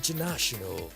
International.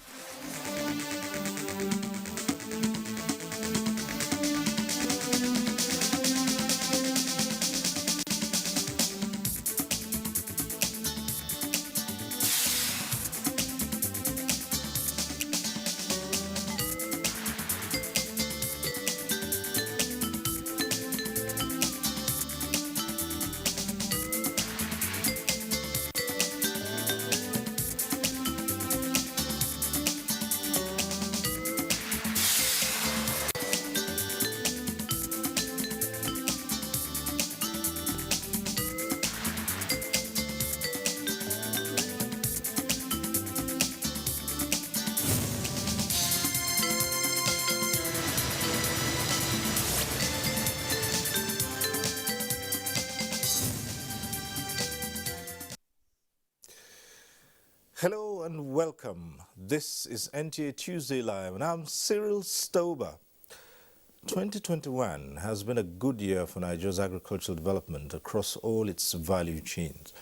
Hello and welcome. This is NTA Tuesday Live and I'm Cyril Stober. 2021 has been a good year for Nigeria's agricultural development across all its value chains.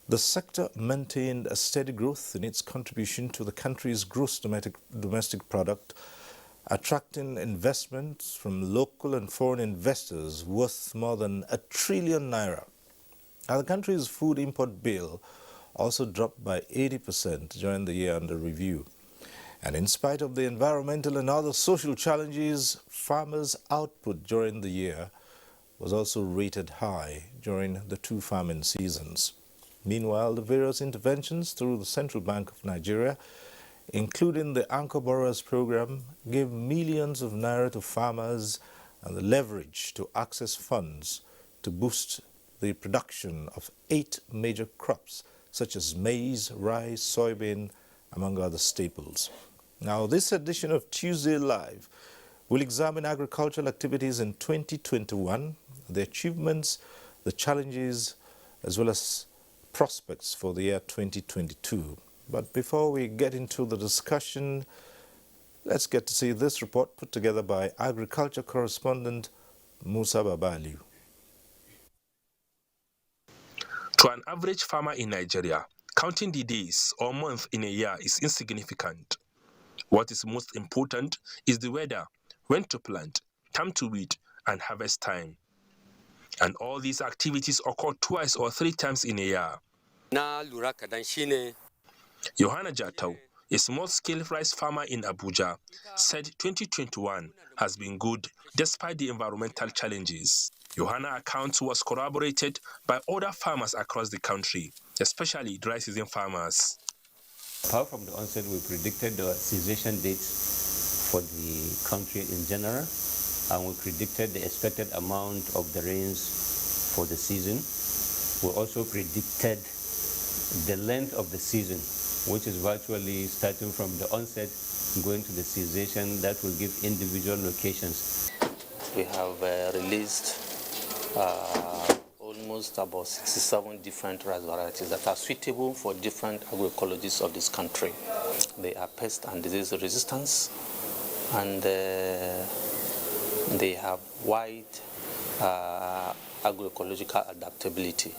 The sector maintained a steady growth in its contribution to the country's gross domestic product, attracting investments from local and foreign investors worth more than ₦1 trillion. Now, the country's food import bill also dropped by 80% during the year under review. And in spite of the environmental and other social challenges, farmers' output during the year was also rated high during the two farming seasons. Meanwhile, the various interventions through the Central Bank of Nigeria, including the Anchor Borrowers Program, gave millions of naira to farmers and the leverage to access funds to boost the production of 8 major crops, such as maize, rice, soybean, among other staples. Now, this edition of Tuesday Live will examine agricultural activities in 2021, the achievements, the challenges, as well as prospects for the year 2022. But before we get into the discussion, let's get to see this report put together by agriculture correspondent Musa Babaliu. To an average farmer in Nigeria, counting the days or months in a year is insignificant. What is most important is the weather, when to plant, time to weed, and harvest time. And all these activities occur 2 or 3 times in a year. Johanna Jatau, a small-scale rice farmer in Abuja, said 2021 has been good despite the environmental challenges. Johanna's account was corroborated by other farmers across the country, especially dry season farmers. Apart from the onset, we predicted the cessation dates for the country in general, and we predicted the expected amount of the rains for the season. We also predicted the length of the season, which is virtually starting from the onset, going to the cessation. That will give individual locations. We have released almost about 67 different rice varieties that are suitable for different agroecologies of this country. They are pest and disease resistance, and they have wide agroecological adaptability.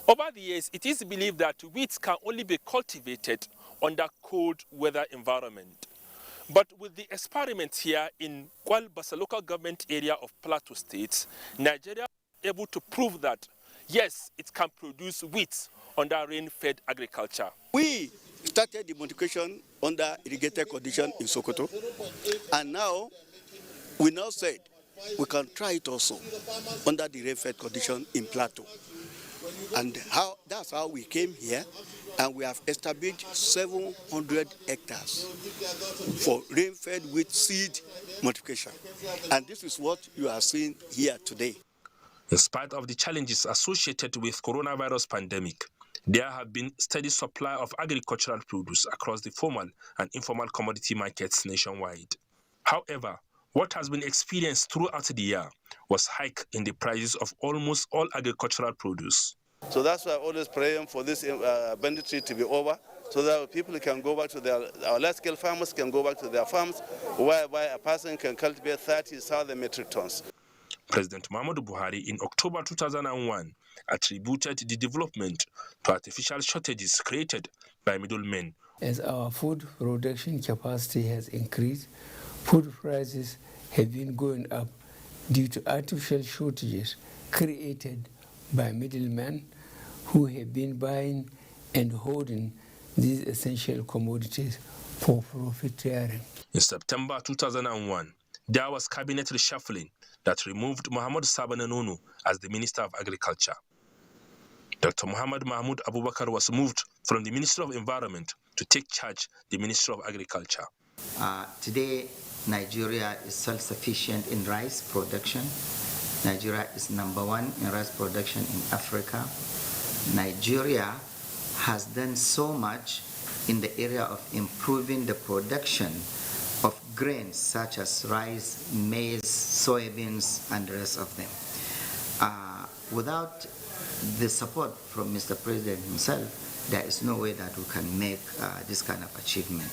Over the years, it is believed that wheat can only be cultivated under cold weather environment. But with the experiment here in Kwal-Basa local government area of Plateau State, Nigeria was able to prove that, yes, it can produce wheat under rain-fed agriculture. We started the multiplication under irrigated condition in Sokoto, and now we said we can try it also under the rain-fed condition in Plateau. And that's how we came here, and we have established 700 hectares for rain-fed with seed multiplication. And this is what you are seeing here today. In spite of the challenges associated with coronavirus pandemic, there have been steady supply of agricultural produce across the formal and informal commodity markets nationwide. However, what has been experienced throughout the year was hike in the prices of almost all agricultural produce. So that's why I'm always praying for this banditry to be over, so that people can go back to our large-scale farmers can go back to their farms, whereby a person can cultivate 30,000 metric tons. President Muhammadu Buhari in October 2001 attributed the development to artificial shortages created by middlemen. As our food production capacity has increased, food prices have been going up due to artificial shortages created by middlemen who have been buying and holding these essential commodities for profiteering. In September 2001, there was cabinet reshuffling that removed Muhammad Sabana Nono as the Minister of Agriculture. Dr. Muhammad Mahmoud Abubakar was moved from the Ministry of Environment to take charge the Ministry of Agriculture. Today, Nigeria is self-sufficient in rice production. Nigeria is #1 in rice production in Africa. Nigeria has done so much in the area of improving the production of grains such as rice, maize, soybeans, and the rest of them. Without the support from Mr. President himself, there is no way that we can make this kind of achievement.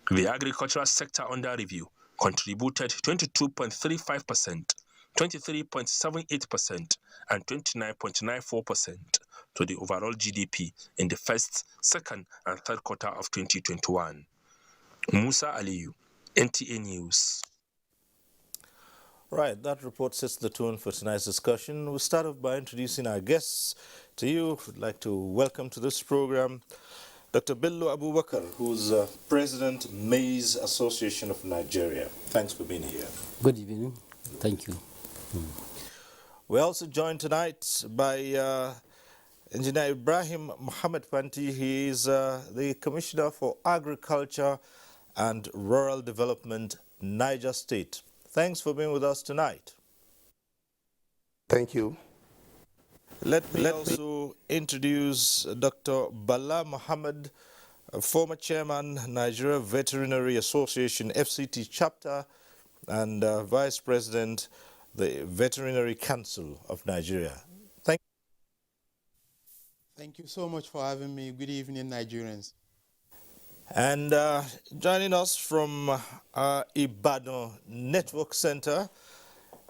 The agricultural sector under review contributed 22.35%, 23.78%, and 29.94% to the overall GDP in the first, second, and third quarter of 2021. Musa Aliyu, NTA News. Right, that report sets the tone for tonight's discussion. We'll start off by introducing our guests to you. We'd like to welcome to this program Dr. Bello Abubakar, who's President, Maize Association of Nigeria. Thanks for being here. Good evening. Thank you. We're also joined tonight by Engineer Ibrahim Mohammed Fanti. He is the Commissioner for Agriculture and Rural Development, Niger State. Thanks for being with us tonight. Thank you. Let me also introduce Dr. Bala Mohammed, former chairman, Nigeria Veterinary Association, FCT chapter, and vice president, the Veterinary Council of Nigeria. Thank you so much for having me. Good evening, Nigerians. And joining us from Ibadan Network Center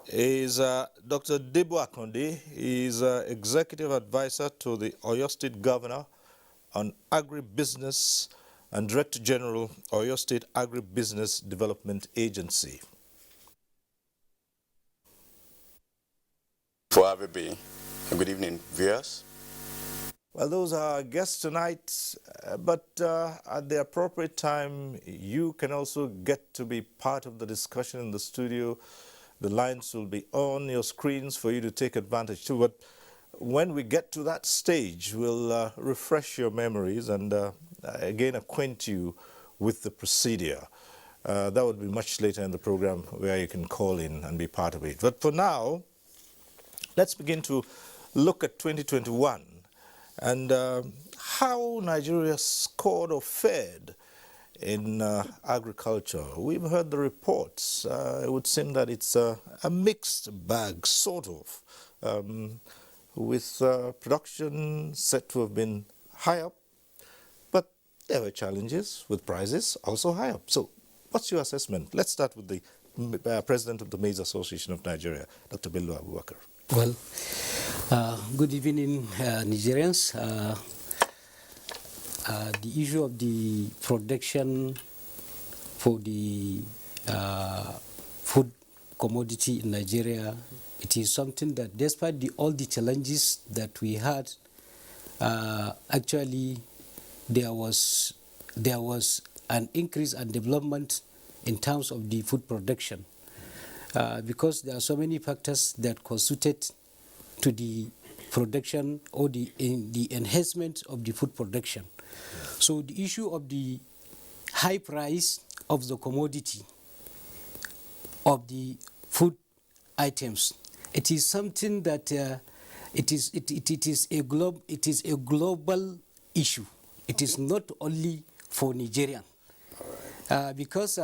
is Dr. Debo Akonde. He is Executive Advisor to the Oyo State Governor on Agribusiness and Director General, Oyo State Agribusiness Development Agency. For having me. Good evening, viewers. Well, those are our guests tonight, but at the appropriate time, you can also get to be part of the discussion in the studio. The lines will be on your screens for you to take advantage too. But when we get to that stage, we'll refresh your memories and again acquaint you with the procedure. That would be much later in the program where you can call in and be part of it. But for now, let's begin to look at 2021. And how Nigeria scored or fared in agriculture. We've heard the reports. It would seem that it's a mixed bag, sort of, with production said to have been high up, but there were challenges with prices also high up. So what's your assessment? Let's start with the President of the Maize Association of Nigeria, Dr. Bello Abubakar. Well, good evening, Nigerians. The issue of the production for the food commodity in Nigeria, it is something that despite all the challenges that we had, actually there was an increase and development in terms of the food production. Because there are so many factors that constituted to the production or the enhancement of the food production. So the issue of the high price of the commodity of the food items, it is something that it is a global issue. It is not only for Nigeria, because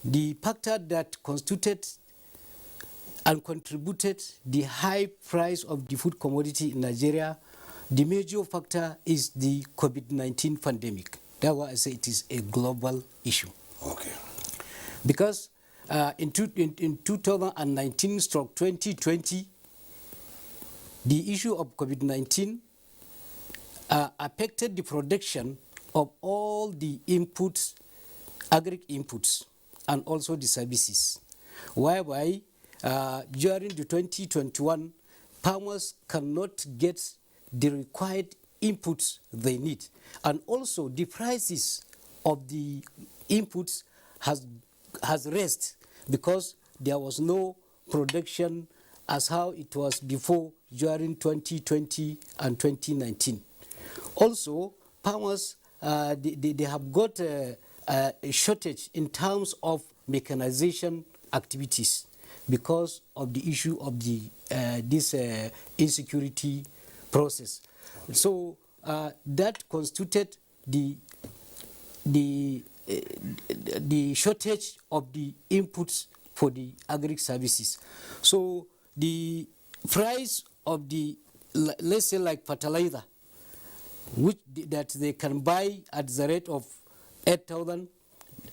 the factor that constituted and contributed the high price of the food commodity in Nigeria, the major factor is the COVID-19 pandemic. That's why I say it is a global issue. Okay. Because in 2019/2020, the issue of COVID-19 affected the production of all the inputs, agri inputs, and also the services, whereby during the 2021, farmers cannot get the required inputs they need. And also the prices of the inputs has raised because there was no production as how it was before during 2020 and 2019. Also, farmers, they have got a shortage in terms of mechanization activities because of the issue of the this insecurity process. Okay. So that constituted the shortage of the inputs for the agri services. So the price of the, let's say like fertilizer, which that they can buy at the rate of 8,000,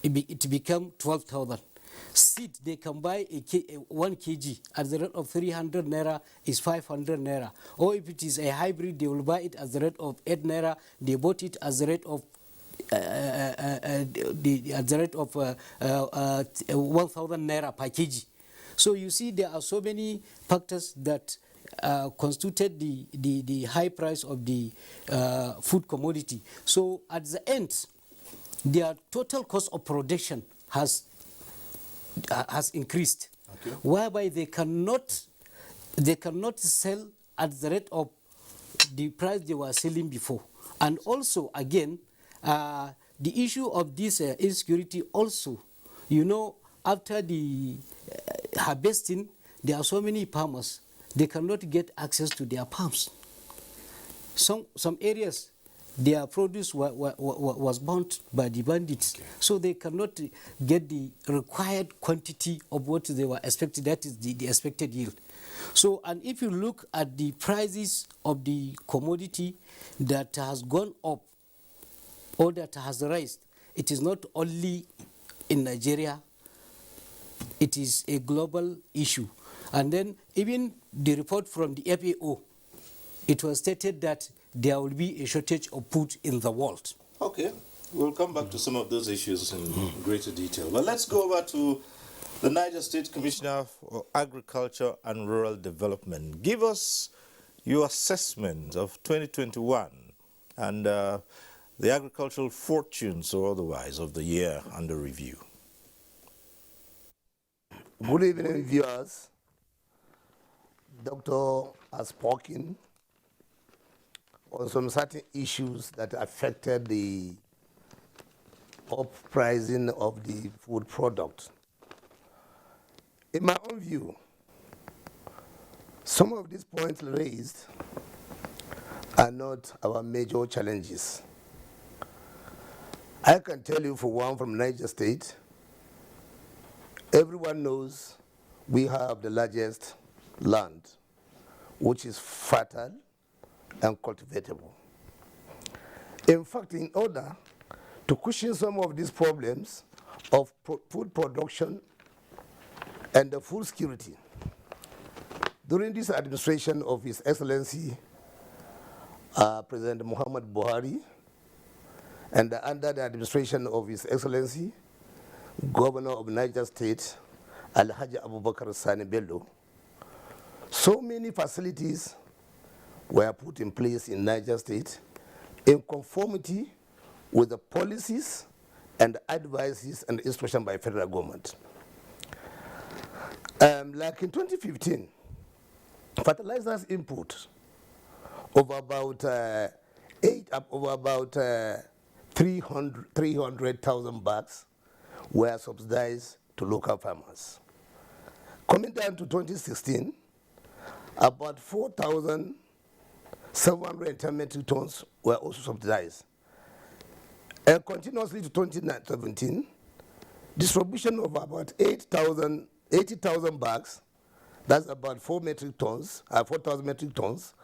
it become 12,000. Seed, they can buy 1 kg at the rate of 300 naira is 500 naira. Or if it is a hybrid, they will buy it at the rate of 8 naira. They bought it at the rate of 1,000 naira per kg. So you see, there are so many factors that constituted the high price of the food commodity. So at the end, their total cost of production has increased, okay, whereby they cannot sell at the rate of the price they were selling before. And also again, the issue of this insecurity also, you know, after the harvesting, there are so many farmers, they cannot get access to their farms. Some areas, their produce was burnt by the bandits, okay, so they cannot get the required quantity of what they were expected, that is the expected yield. So, and if you look at the prices of the commodity that has gone up or that has raised, it is not only in Nigeria, it is a global issue. And then even the report from the FAO, it was stated that there will be a shortage of food in the world. Okay, we'll come back to some of those issues in greater detail. But let's go over to the Niger State Commissioner for Agriculture and Rural Development. Give us your assessment of 2021 and the agricultural fortunes or otherwise of the year under review. Good evening, viewers. Doctor has spoken on some certain issues that affected the up-pricing of the food product. In my own view, some of these points raised are not our major challenges. I can tell you, for one, from Niger State, everyone knows we have the largest land, which is fertile and cultivatable. In fact, in order to cushion some of these problems of food production and the food security, during this administration of His Excellency President Muhammad Buhari, and under the administration of His Excellency Governor of Niger State Alhaji Abubakar Sani Bello, so many facilities were put in place in Niger State in conformity with the policies and advices and instructions by federal government. Like in 2015, fertilizers input of about 300,000 bags were subsidized to local farmers. Coming down to 2016, about 4,710 metric tons were also subsidized. And continuously to 2017, distribution of about 80,000 bags, that's about 4,000 metric tons,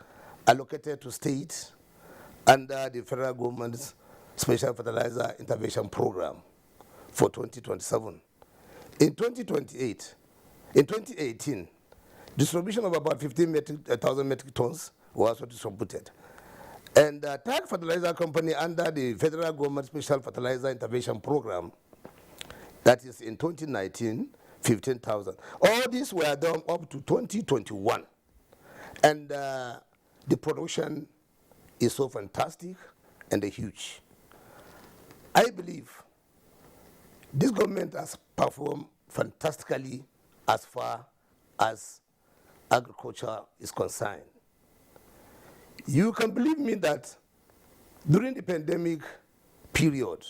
allocated to states under the federal government's Special Fertilizer Intervention Program for 2027. In 2018, distribution of about 15,000 metric tons was also distributed. And the Tag Fertilizer Company under the Federal Government Special Fertilizer Intervention Program, that is in 2019, 15,000. All these were done up to 2021. And the production is so fantastic and huge. I believe this government has performed fantastically as far as agriculture is concerned. You can believe me that during the pandemic period,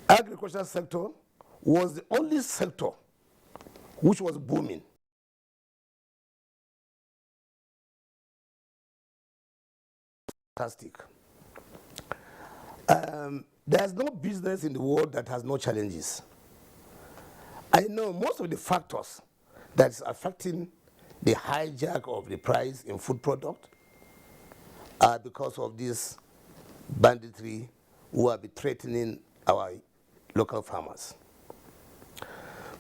agriculture sector was the only sector which was booming. Fantastic. There's no business in the world that has no challenges. I know most of the factors that's affecting the hijack of the price in food product are because of this banditry who are threatening our local farmers.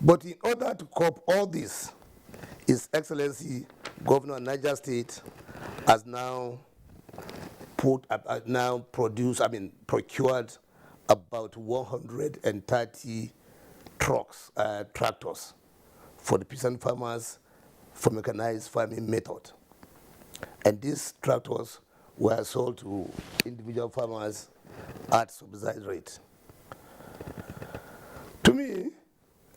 But in order to cope all this, His Excellency Governor of Niger State has now procured about 130 tractors for the peasant farmers for mechanized farming method. And these tractors were sold to individual farmers at subsidized rate. To me,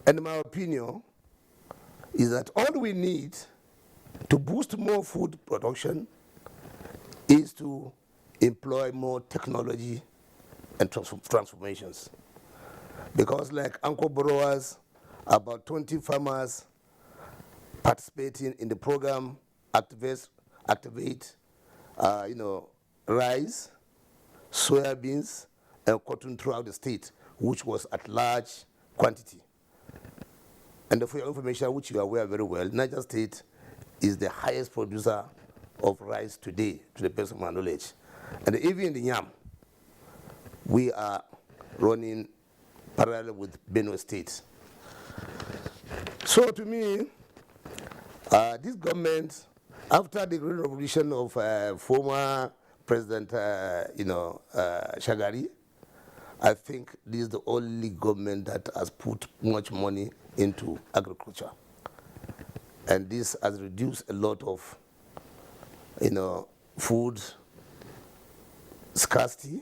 and my opinion, is that all we need to boost more food production is to employ more technology and transformations. Because like Uncle Borrowers, about 20 farmers participating in the program activate rice, soybeans, and cotton throughout the state, which was at large quantity. And for your information, which you are aware very well, Niger State is the highest producer of rice today, to the best of my knowledge. And even in the yam, we are running parallel with Benue State. So to me, this government, after the Green Revolution of former President Shagari, I think this is the only government that has put much money into agriculture. And this has reduced a lot of food scarcity,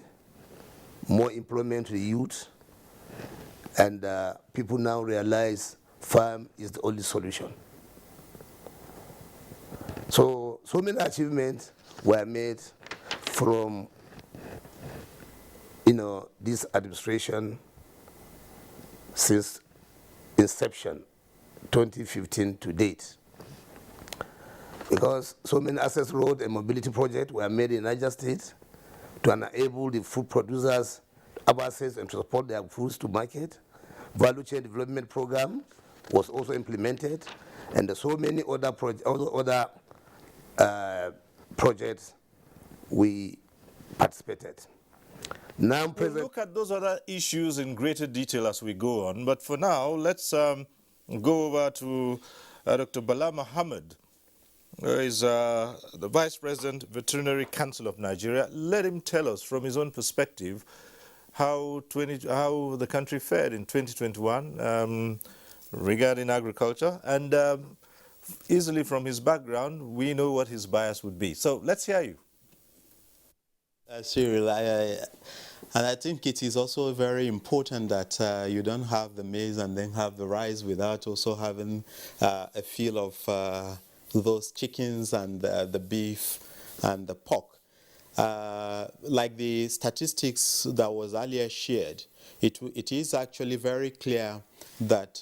more employment to the youth, and people now realize farm is the only solution. So many achievements were made from this administration since inception, 2015 to date. Because so many access road and mobility projects were made in Niger State to enable the food producers to access and transport their foods to market. Value chain development program was also implemented, and so many other projects we participated. Now, we'll look at those other issues in greater detail as we go on, but for now, let's go over to Dr. Bala Muhammad, who is the Vice President, Veterinary Council of Nigeria. Let him tell us from his own perspective how the country fared in 2021 regarding agriculture, and easily from his background, we know what his bias would be. So let's hear you. Cyril, and I think it is also very important that you don't have the maize and then have the rice without also having a feel of those chickens and the beef and the pork. Like the statistics that was earlier shared, it is actually very clear that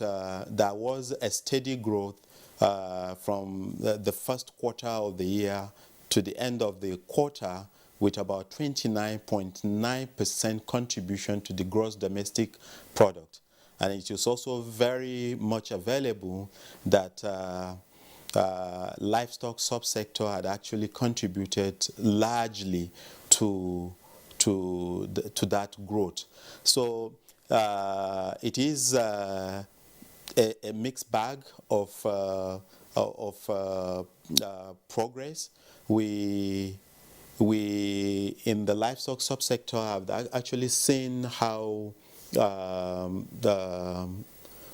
there was a steady growth from the first quarter of the year to the end of the quarter, with about 29.9% contribution to the gross domestic product. And it is also very much available that livestock subsector had actually contributed largely to that growth. So it is a mixed bag of progress. We, in the livestock subsector, have actually seen how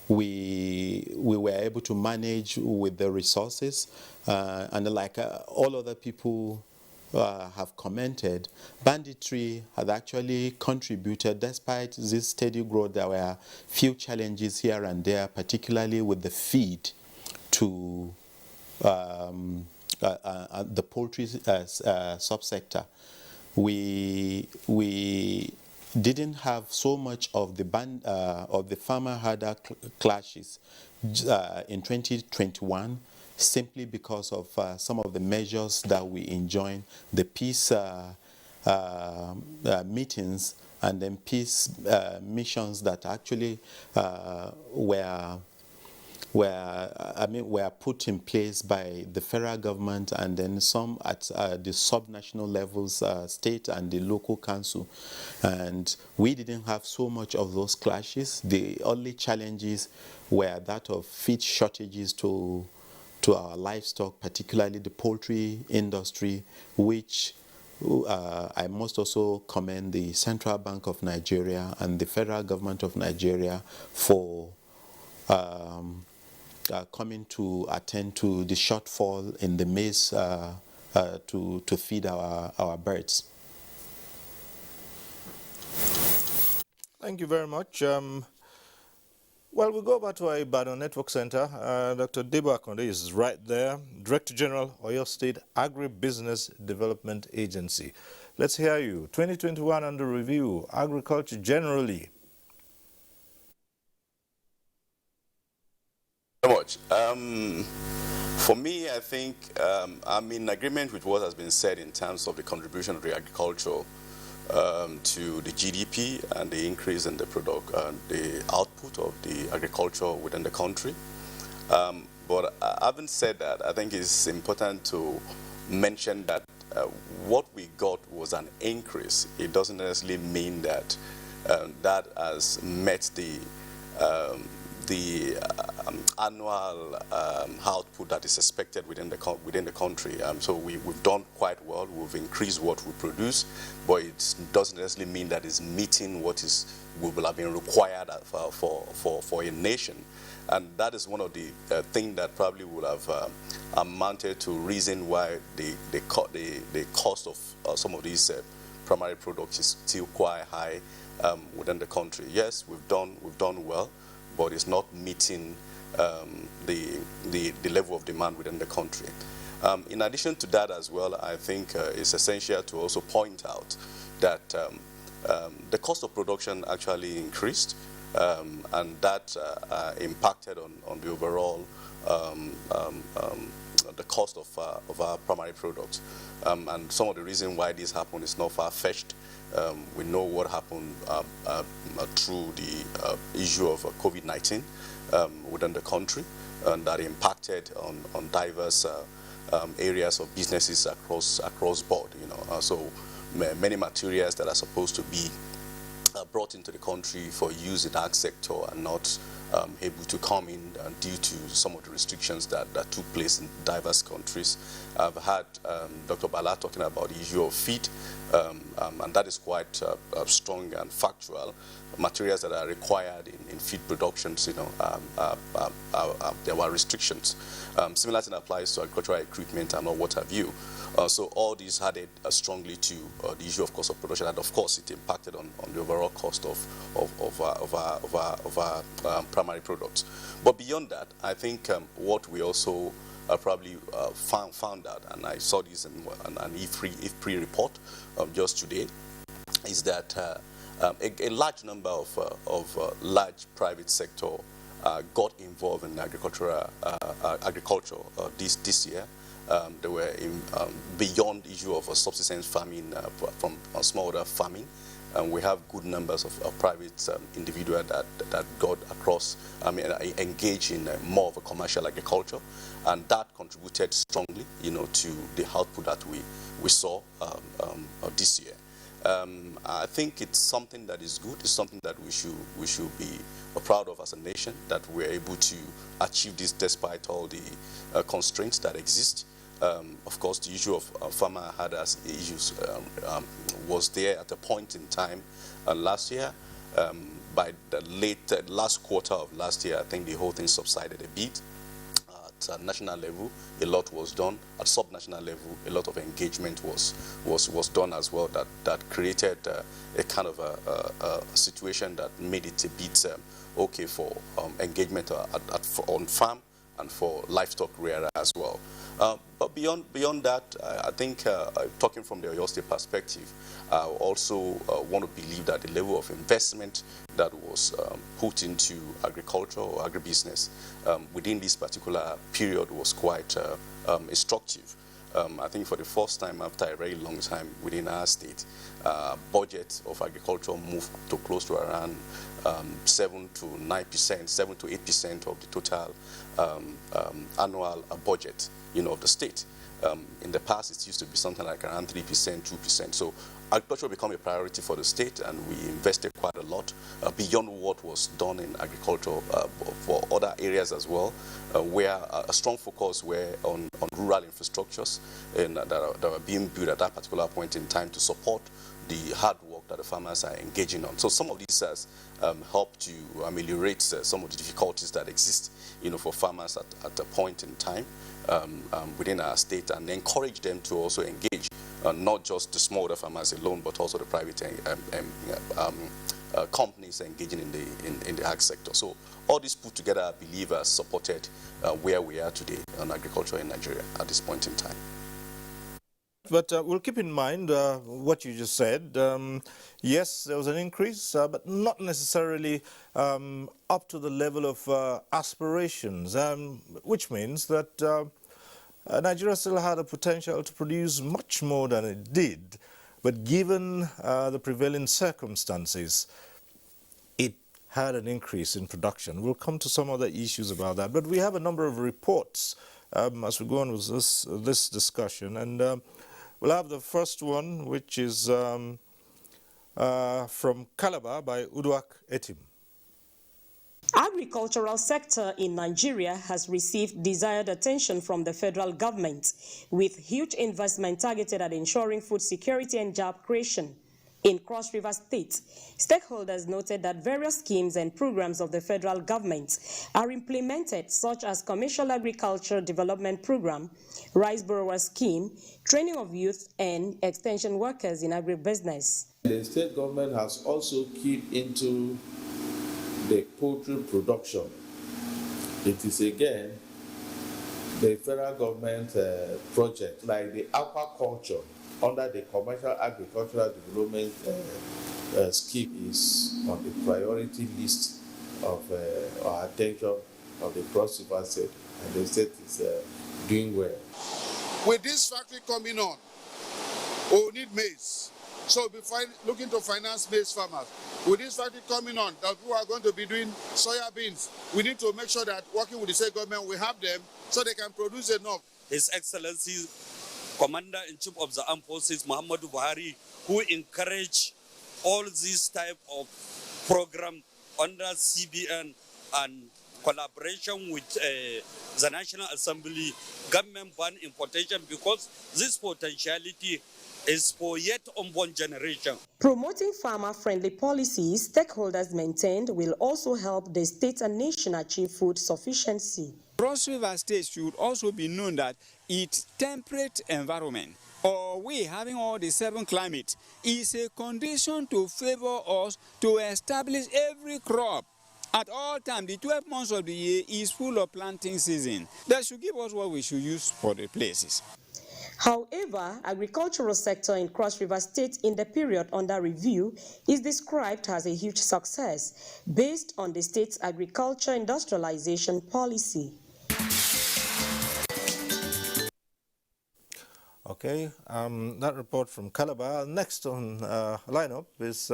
we were able to manage with the resources, and like all other people have commented, banditry had actually contributed. Despite this steady growth, there were few challenges here and there, particularly with the feed to the poultry subsector. We didn't have so much of the farmer herder clashes in 2021, simply because of some of the measures that we enjoined, the peace meetings and then peace missions that actually were put in place by the federal government, and then some at the subnational levels, state and the local council. And we didn't have so much of those clashes. The only challenges were that of feed shortages to our livestock, particularly the poultry industry, which I must also commend the Central Bank of Nigeria and the federal government of Nigeria for coming to attend to the shortfall in the maize to feed our birds. Thank you very much. Well, we'll go back to our Ibadan Network Center. Dr. Debo Akonde is right there, Director General, Oyo State Agribusiness Development Agency. Let's hear you. 2021 under review, agriculture generally. Very much. For me, I think I'm in agreement with what has been said in terms of the contribution of the agriculture to the GDP and the increase in the the output of the agriculture within the country. But having said that, I think it's important to mention that what we got was an increase. It doesn't necessarily mean that that has met the annual output that is expected within the country. So we've done quite well. We've increased what we produce, but it doesn't necessarily mean that it's meeting what will have been required for a nation. And that is one of the things that probably would have amounted to reason why the cost of some of these primary products is still quite high within the country. Yes, we've done well, but it's not meeting the level of demand within the country. In addition to that as well, I think it's essential to also point out that the cost of production actually increased, and that impacted on the overall the cost of our primary products. And some of the reason why this happened is not far-fetched. We know what happened through the issue of COVID-19 within the country, and that impacted on diverse areas of businesses across board. So many materials that are supposed to be brought into the country for use in the ag sector are not able to come in due to some of the restrictions that took place in diverse countries. I've had Dr. Bala talking about the issue of feed, and that is quite strong and factual. Materials that are required in feed productions, there were restrictions. Similar thing applies to agricultural equipment and what have you. So all these added strongly to the issue of cost of production, and of course it impacted on the overall cost of our primary products. But beyond that, I think what we also probably found out, and I saw this in an IFPRI report just today, is that a large number of large private sector got involved in agriculture this year. They were beyond the issue of subsistence farming from smallholder farming. And we have good numbers of private individuals that got across, engaged in more of a commercial agriculture, and that contributed strongly, to the output that we saw this year. I think it's something that is good. It's something that we should be proud of as a nation, that we're able to achieve this despite all the constraints that exist. Of course, the issue of farmer herders issues was there at a point in time last year. By the last quarter of last year, I think the whole thing subsided a bit. At national level, a lot was done. At sub-national level, a lot of engagement was done as well. That created a kind of a situation that made it a bit okay for engagement on farm and for livestock rearer as well. But beyond that, I think talking from the Oyo State perspective, I also want to believe that the level of investment that was put into agriculture or agribusiness within this particular period was quite instructive. I think for the first time after a very long time within our state, budget of agriculture moved to close to around 7 to 9%, 7 to 8% of the total annual budget, of the state. In the past, it used to be something like around 3%, 2%. So agriculture became a priority for the state, and we invested quite a lot beyond what was done in agriculture for other areas as well, where a strong focus were on rural infrastructures that were being built at that particular point in time to support the hard work that the farmers are engaging on. So some of these has helped to ameliorate some of the difficulties that exist, for farmers at a point in time within our state, and encourage them to also engage, not just the smallholder farmers alone, but also the private companies engaging in the ag sector. So all this put together, I believe, has supported where we are today on agriculture in Nigeria at this point in time. But we'll keep in mind what you just said. Yes, there was an increase, but not necessarily up to the level of aspirations, which means that Nigeria still had a potential to produce much more than it did. But given the prevailing circumstances, it had an increase in production. We'll come to some other issues about that. But we have a number of reports as we go on with this discussion. And we'll have the first one, which is from Calabar by Uduak Etim. Agricultural sector in Nigeria has received desired attention from the federal government, with huge investment targeted at ensuring food security and job creation. In Cross River State, stakeholders noted that various schemes and programs of the federal government are implemented, such as Commercial Agriculture Development Program, Rice Borrower Scheme, training of youth, and extension workers in agribusiness. The state government has also keyed into the poultry production. It is again the federal government project, like the aquaculture under the Commercial Agricultural Development Scheme, is on the priority list of our attention of the Cross River State, and the state is doing well. With this factory coming on, we need maize. So we'll be looking to finance maize farmers. With this factory coming on, that we are going to be doing soya beans, we need to make sure that working with the state government, we have them so they can produce enough. His Excellency, Commander-in-Chief of the Armed Forces, Muhammadu Buhari, who encourage all these type of program under CBN and collaboration with the National Assembly, government ban importation, because this potentiality is for yet unborn generation. Promoting farmer-friendly policies, stakeholders maintained, will also help the state and nation achieve food sufficiency. Cross River State should also be known that its temperate environment, or we having all the 7 climates, is a condition to favor us to establish every crop. At all times, the 12 months of the year is full of planting season. That should give us what we should use for the places. However, agricultural sector in Cross River State in the period under review is described as a huge success based on the state's agriculture industrialization policy. Okay, that report from Calabar. Next on lineup is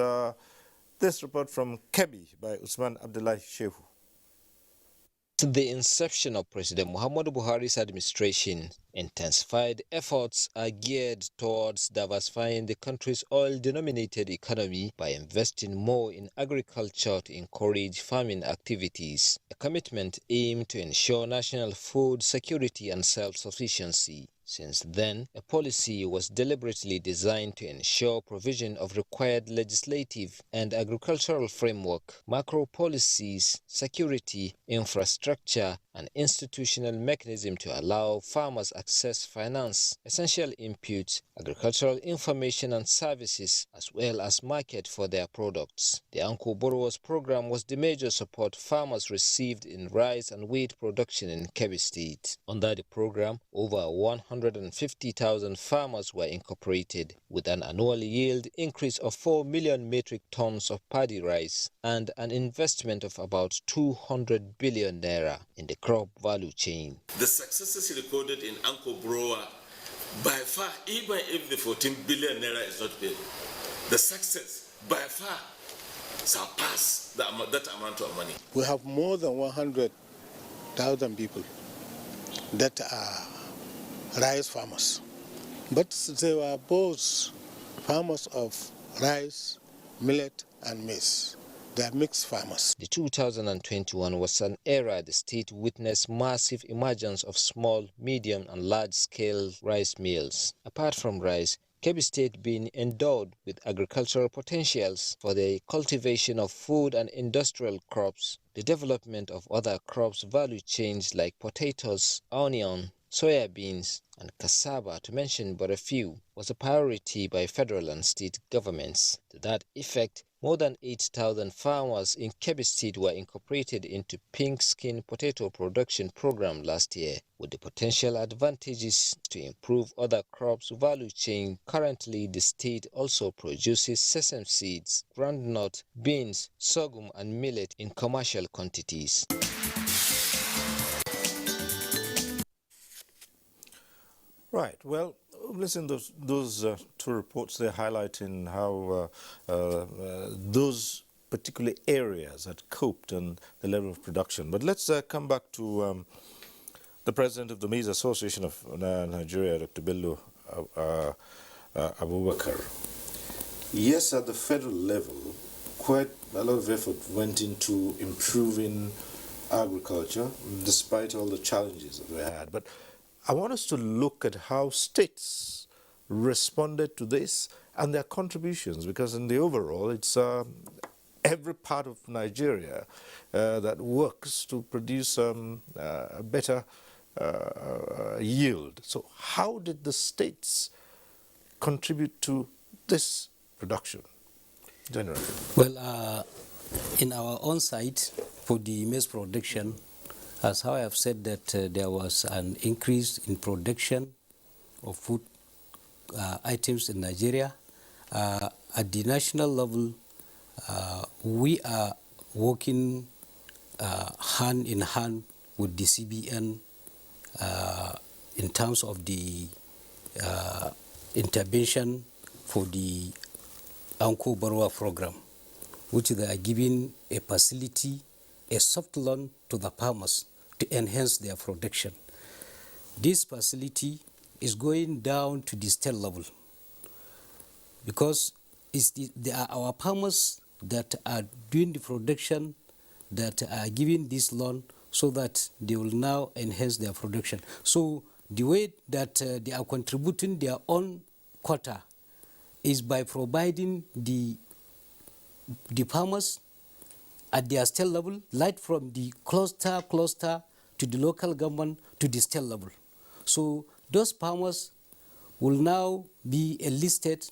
this report from Kebbi by Usman Abdullahi Shehu. The inception of President Muhammadu Buhari's administration, intensified efforts are geared towards diversifying the country's oil-denominated economy by investing more in agriculture to encourage farming activities, a commitment aimed to ensure national food security and self-sufficiency. Since then, a policy was deliberately designed to ensure provision of required legislative and agricultural framework, macro policies, security, infrastructure, and institutional mechanism to allow farmers access finance, essential inputs, agricultural information and services, as well as market for their products. The Anko Borrowers Program was the major support farmers received in rice and wheat production in Kebbi State. Under the program, over 150,000 farmers were incorporated, with an annual yield increase of 4 million metric tons of paddy rice and an investment of about 200 billion naira in the crop value chain. The successes recorded in Anko Brower, by far, even if the 14 billion naira is not paid, the success by far surpass that amount of money. We have more than 100,000 people that are rice farmers, but they were both farmers of rice, millet, and maize. They are mixed farmers. The 2021 was an era the state witnessed massive emergence of small, medium, and large-scale rice mills. Apart from rice, Kebbi State being endowed with agricultural potentials for the cultivation of food and industrial crops, the development of other crops value chains like potatoes, onion, soya beans, and cassava, to mention but a few, was a priority by federal and state governments. To that effect, more than 8,000 farmers in Kebbi State were incorporated into Pink Skin Potato Production Program last year, with the potential advantages to improve other crops value chain. Currently, the state also produces sesame seeds, groundnut, beans, sorghum, and millet in commercial quantities. Right. Well, listen, those two reports, they're highlighting how those particular areas had coped and the level of production. But let's come back to the president of the Maize Association of Nigeria, Dr. Bello Abubakar. Yes, at the federal level, quite a lot of effort went into improving agriculture, despite all the challenges that we had. But I want us to look at how states responded to this and their contributions, because in the overall, it's every part of Nigeria that works to produce a better yield. So how did the states contribute to this production generally? Well, in our own side, for the maize production, as how I have said that there was an increase in production of food items in Nigeria. At the national level, we are working hand in hand with the CBN in terms of the intervention for the Anko Barwa program, which they are giving a facility, a soft loan to the farmers to enhance their production. This facility is going down to the state level because they are our farmers that are doing the production that are giving this loan so that they will now enhance their production. So the way that they are contributing their own quota is by providing the farmers at their state level, right from the cluster to the local government to the state level. So those farmers will now be enlisted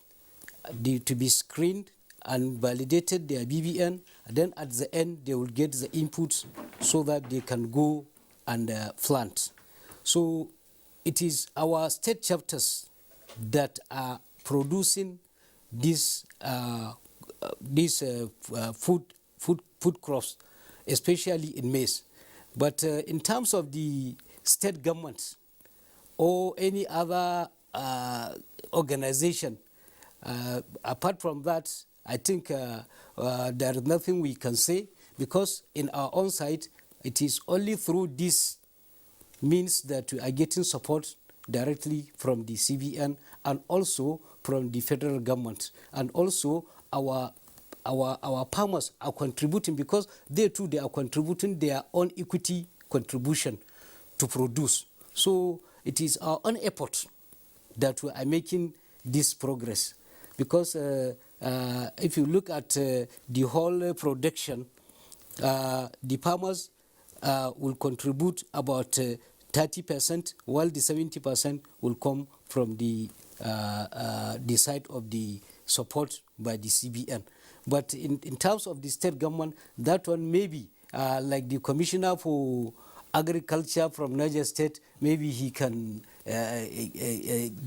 to be screened and validated their BBN. And then at the end, they will get the inputs so that they can go and plant. So it is our state chapters that are producing these food crops, especially in maize. But in terms of the state governments or any other organization, apart from that, I think there is nothing we can say, because in our own side, it is only through this means that we are getting support directly from the CBN and also from the federal government. And also our farmers are contributing, because they too, they are contributing their own equity contribution to produce. So it is our own effort that we are making this progress. Because if you look at the whole production, the farmers will contribute about 30%, while the 70% will come from the side of the support by the CBN. But in terms of the state government, that one maybe, like the Commissioner for Agriculture from Niger State, maybe he can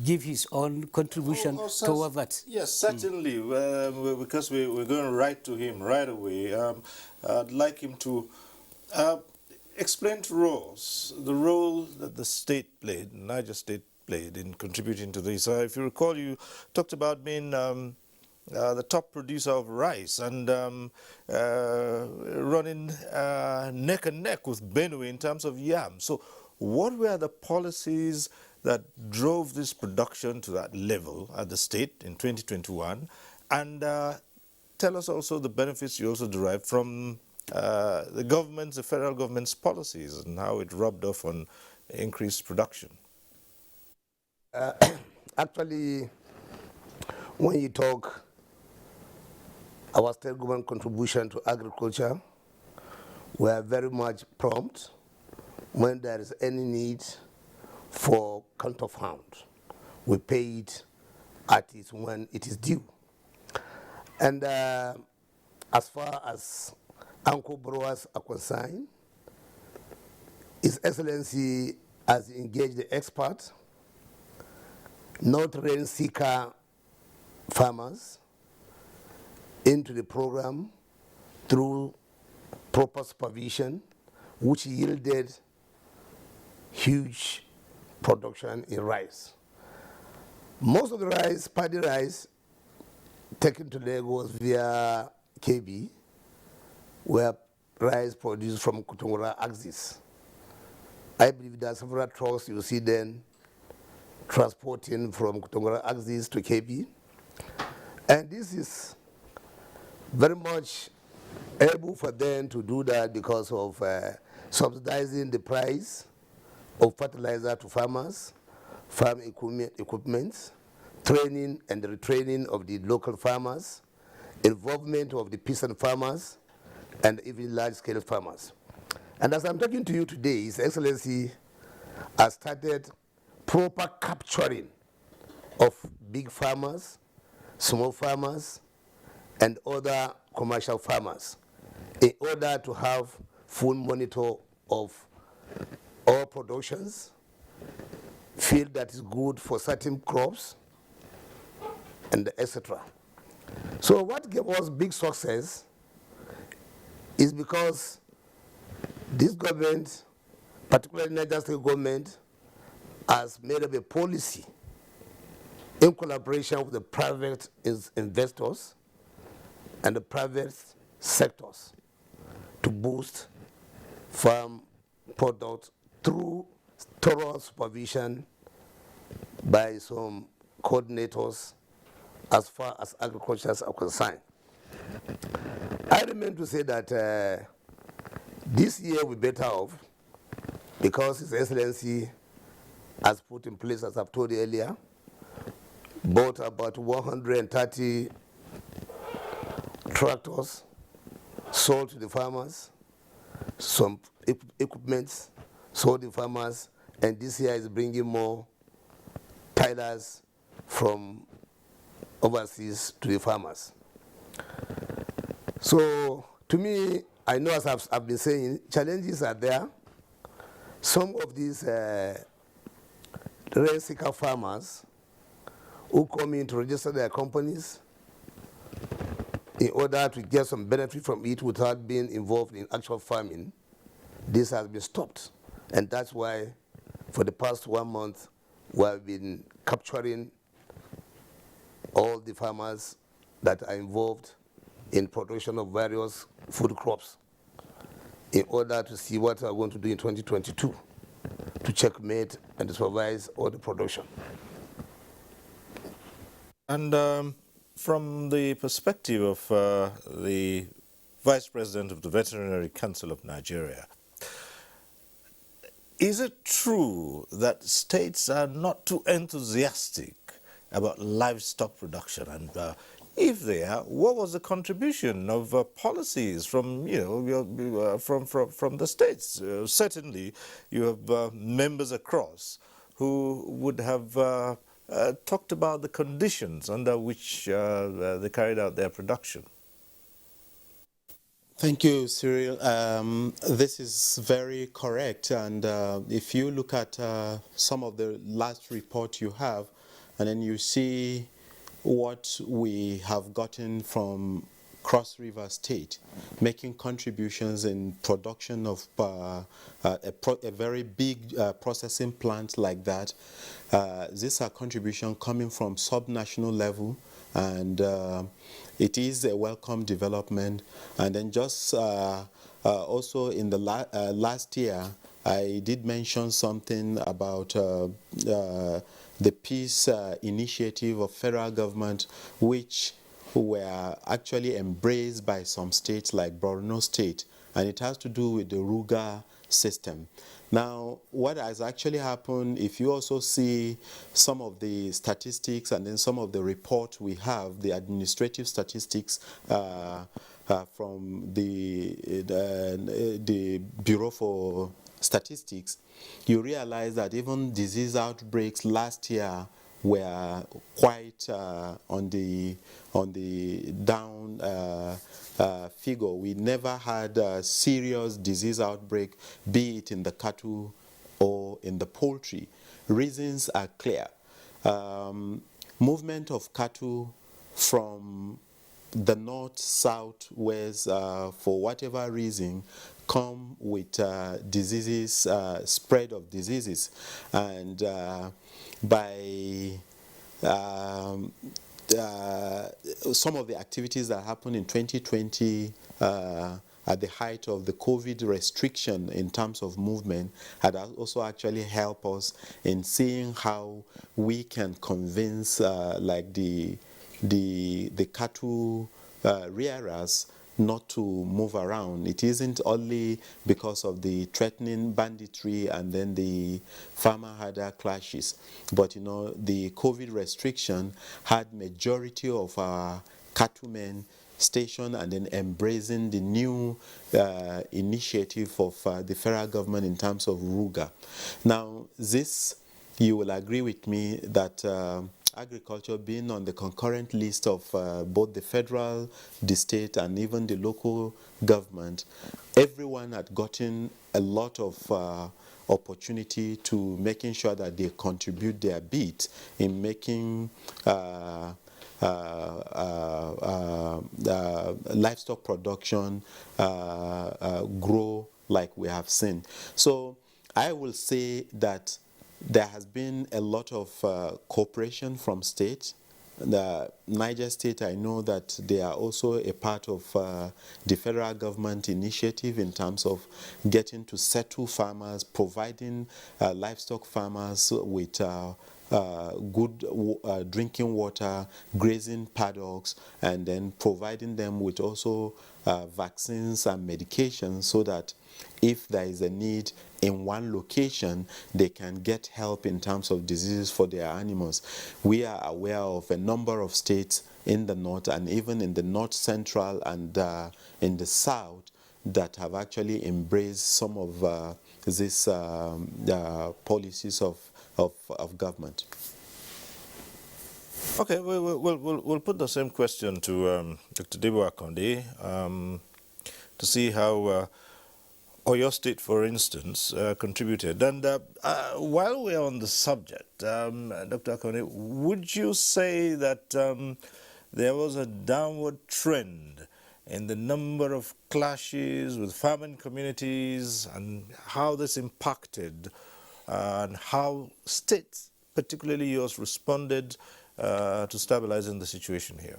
give his own contribution toward that. Yes, certainly, because we're going right to him right away. I'd like him to explain to us the role that the state played, Niger State played in contributing to this. If you recall, you talked about being the top producer of rice and running neck and neck with Benue in terms of yam. So what were the policies that drove this production to that level at the state in 2021? And tell us also the benefits you also derived from the federal government's policies and how it rubbed off on increased production. Actually, when you talk our state government contribution to agriculture, we are very much prompt when there is any need for counter fund. We pay it at it when it is due. And as far as Uncle Brewers are concerned, His Excellency has engaged the expert, not rent seeker farmers, into the program through proper supervision, which yielded huge production in rice. Most of the rice, paddy rice, taken to Lagos via KB, were rice produced from Kutungura axis. I believe there are several trucks you see then transporting from Kutungura axis to KB. And this is very much able for them to do that because of subsidizing the price of fertilizer to farmers, farm equipment, training and retraining of the local farmers, involvement of the peasant farmers, and even large-scale farmers. And as I'm talking to you today, His Excellency has started proper capturing of big farmers, small farmers, and other commercial farmers in order to have full monitor of all productions, field that is good for certain crops, and etc. So what gave us big success is because this government, particularly Niger State government, has made up a policy in collaboration with the private investors and the private sectors to boost farm products through thorough supervision by some coordinators as far as agriculture is concerned. I remain to say that this year we're better off because His Excellency has put in place, as I've told you earlier, bought about 130 tractors, sold to the farmers, some equipment sold to the farmers, and this year is bringing more tillers from overseas to the farmers. So to me, I know, as I've been saying, challenges are there. Some of these rent seeker farmers who come in to register their companies in order to get some benefit from it without being involved in actual farming, this has been stopped. And that's why for the past 1 month, we have been capturing all the farmers that are involved in production of various food crops in order to see what we are going to do in 2022 to checkmate and supervise all the production. And from the perspective of the Vice President of the Veterinary Council of Nigeria, Is it true that states are not too enthusiastic about livestock production? And if they are, what was the contribution of policies from, from the states? Certainly, you have members across who would have talked about the conditions under which they carried out their production. Thank you, Cyril. This is very correct. And if you look at some of the last report you have, and then you see what we have gotten from Cross River State, making contributions in production of a very big processing plant like that. These are contributions coming from sub-national level, and it is a welcome development. And then just also in the last year, I did mention something about the peace initiative of federal government, which were actually embraced by some states like Borno State, and it has to do with the Ruga system. Now, what has actually happened, if you also see some of the statistics and then some of the report we have, the administrative statistics from the Bureau for Statistics, you realize that even disease outbreaks last year were quite on the down figure. We never had a serious disease outbreak, be it in the cattle or in the poultry. Reasons are clear. Movement of cattle from the north, south, west, for whatever reason, come with diseases, spread of diseases. And by some of the activities that happened in 2020 at the height of the COVID restriction in terms of movement had also actually helped us in seeing how we can convince like the cattle rearers not to move around. It isn't only because of the threatening banditry and then the farmer-herder clashes, but you know, the COVID restriction had majority of our cattlemen stationed and then embracing the new initiative of the federal government in terms of Ruga. Now, this, you will agree with me that agriculture being on the concurrent list of both the federal, the state, and even the local government, everyone had gotten a lot of opportunity to making sure that they contribute their bit in making livestock production grow like we have seen. So I will say that there has been a lot of cooperation from states. The Niger State, I know that they are also a part of the federal government initiative in terms of getting to settle farmers, providing livestock farmers with good drinking water, grazing paddocks, and then providing them with also vaccines and medications so that if there is a need in one location, they can get help in terms of diseases for their animals. We are aware of a number of states in the north and even in the north central and in the south that have actually embraced some of these policies of government. Okay, we'll put the same question to Dr. Debo Akonde to see how Oyo State, for instance, contributed. And while we're on the subject, Dr. Akonde, would you say that there was a downward trend in the number of clashes with farming communities and how this impacted and how states, particularly yours, responded to stabilizing the situation here?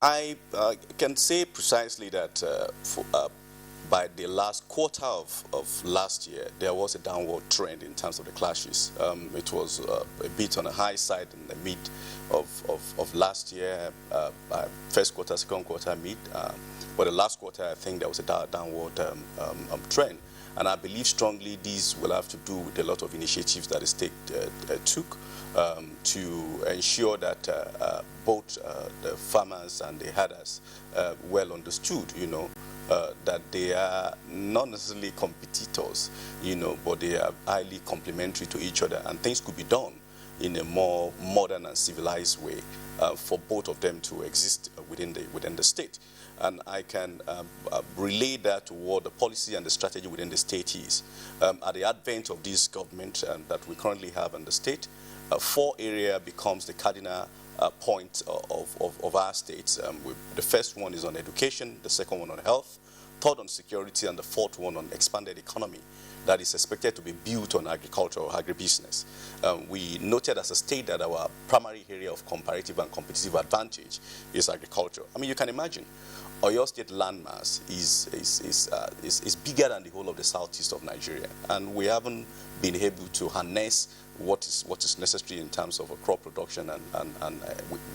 I can say precisely that by the last quarter of last year, there was a downward trend in terms of the clashes. It was a bit on the high side in the mid of last year, first quarter, second quarter, mid. But the last quarter, I think there was a downward trend. And I believe strongly these will have to do with a lot of initiatives that the state took to ensure that both the farmers and the herders well understood, that they are not necessarily competitors, but they are highly complementary to each other, and things could be done in a more modern and civilized way for both of them to exist within the state. And I can relay that to what the policy and the strategy within the state is. At the advent of this government that we currently have in the state, 4 areas becomes the cardinal point of our states. The first one is on education, the second one on health, third on security, and the fourth one on expanded economy that is expected to be built on agriculture or agribusiness. We noted as a state that our primary area of comparative and competitive advantage is agriculture. I mean, you can imagine, Oyo State landmass is bigger than the whole of the southeast of Nigeria, and we haven't been able to harness what is necessary in terms of a crop production and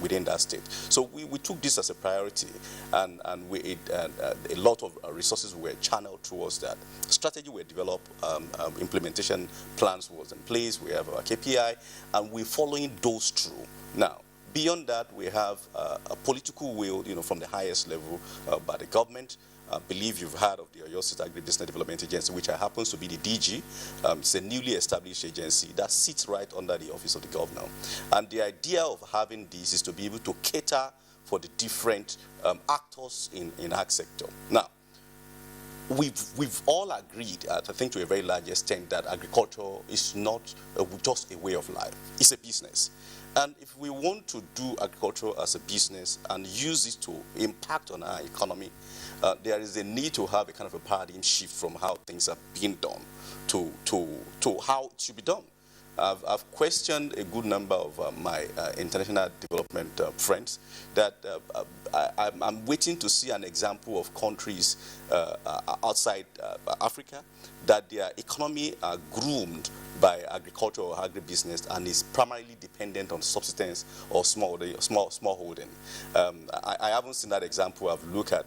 within that state. So we took this as a priority, and a lot of resources were channeled towards that. Strategy were developed, implementation plans was in place, we have our KPI, and we're following those through. Now, beyond that, we have a political will, from the highest level by the government. I believe you've heard of the Oyo State Agribusiness Development Agency, which happens to be the DG. It's a newly established agency that sits right under the office of the governor. And the idea of having this is to be able to cater for the different actors in ag sector. Now, we've all agreed, I think to a very large extent, that agriculture is not just a way of life. It's a business. And if we want to do agriculture as a business and use it to impact on our economy, there is a need to have a kind of a paradigm shift from how things are being done to how it should be done. I've questioned a good number of my international development friends that I'm waiting to see an example of countries outside Africa that their economy are groomed by agriculture or agribusiness and is primarily dependent on subsistence or small holding. I haven't seen that example. I've looked at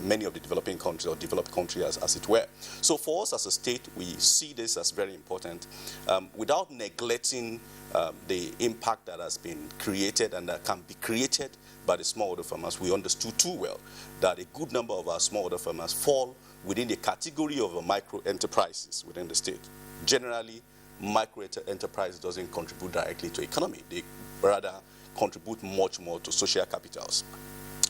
many of the developing countries or developed countries as it were. So for us as a state, we see this as very important without neglecting the impact that has been created and that can be created by the smallholder farmers. We understood too well that a good number of our smallholder farmers fall within the category of micro enterprises within the state. Generally, micro enterprise doesn't contribute directly to economy. They rather contribute much more to social capitals.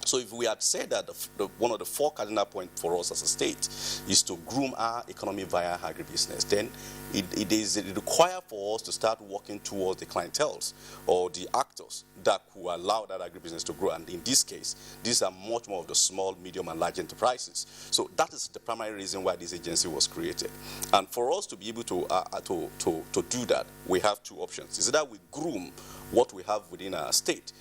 So if we had said that one of the 4 cardinal points for us as a state is to groom our economy via agribusiness, then it is required for us to start working towards the clienteles or the actors that will allow that agribusiness to grow. And in this case, these are much more of the small, medium, and large enterprises. So that is the primary reason why this agency was created. And for us to be able to do that, we have 2 options. Is that we groom what we have within our state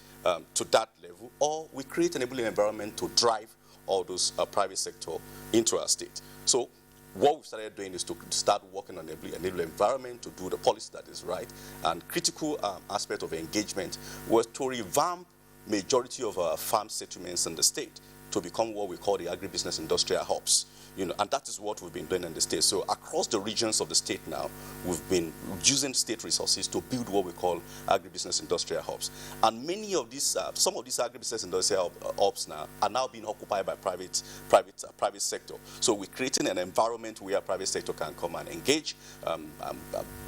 to that level, or we create an enabling environment to drive all those private sector into our state. So what we've started doing is to start working on an enabling environment to do the policy that is right, and critical aspect of engagement was to revamp majority of our farm settlements in the state to become what we call the agribusiness industrial hubs. And that is what we've been doing in the state. So across the regions of the state now, we've been using state resources to build what we call agribusiness industrial hubs. And many of these, some of these agribusiness industrial hubs now are now being occupied by private sector. So we're creating an environment where private sector can come and engage,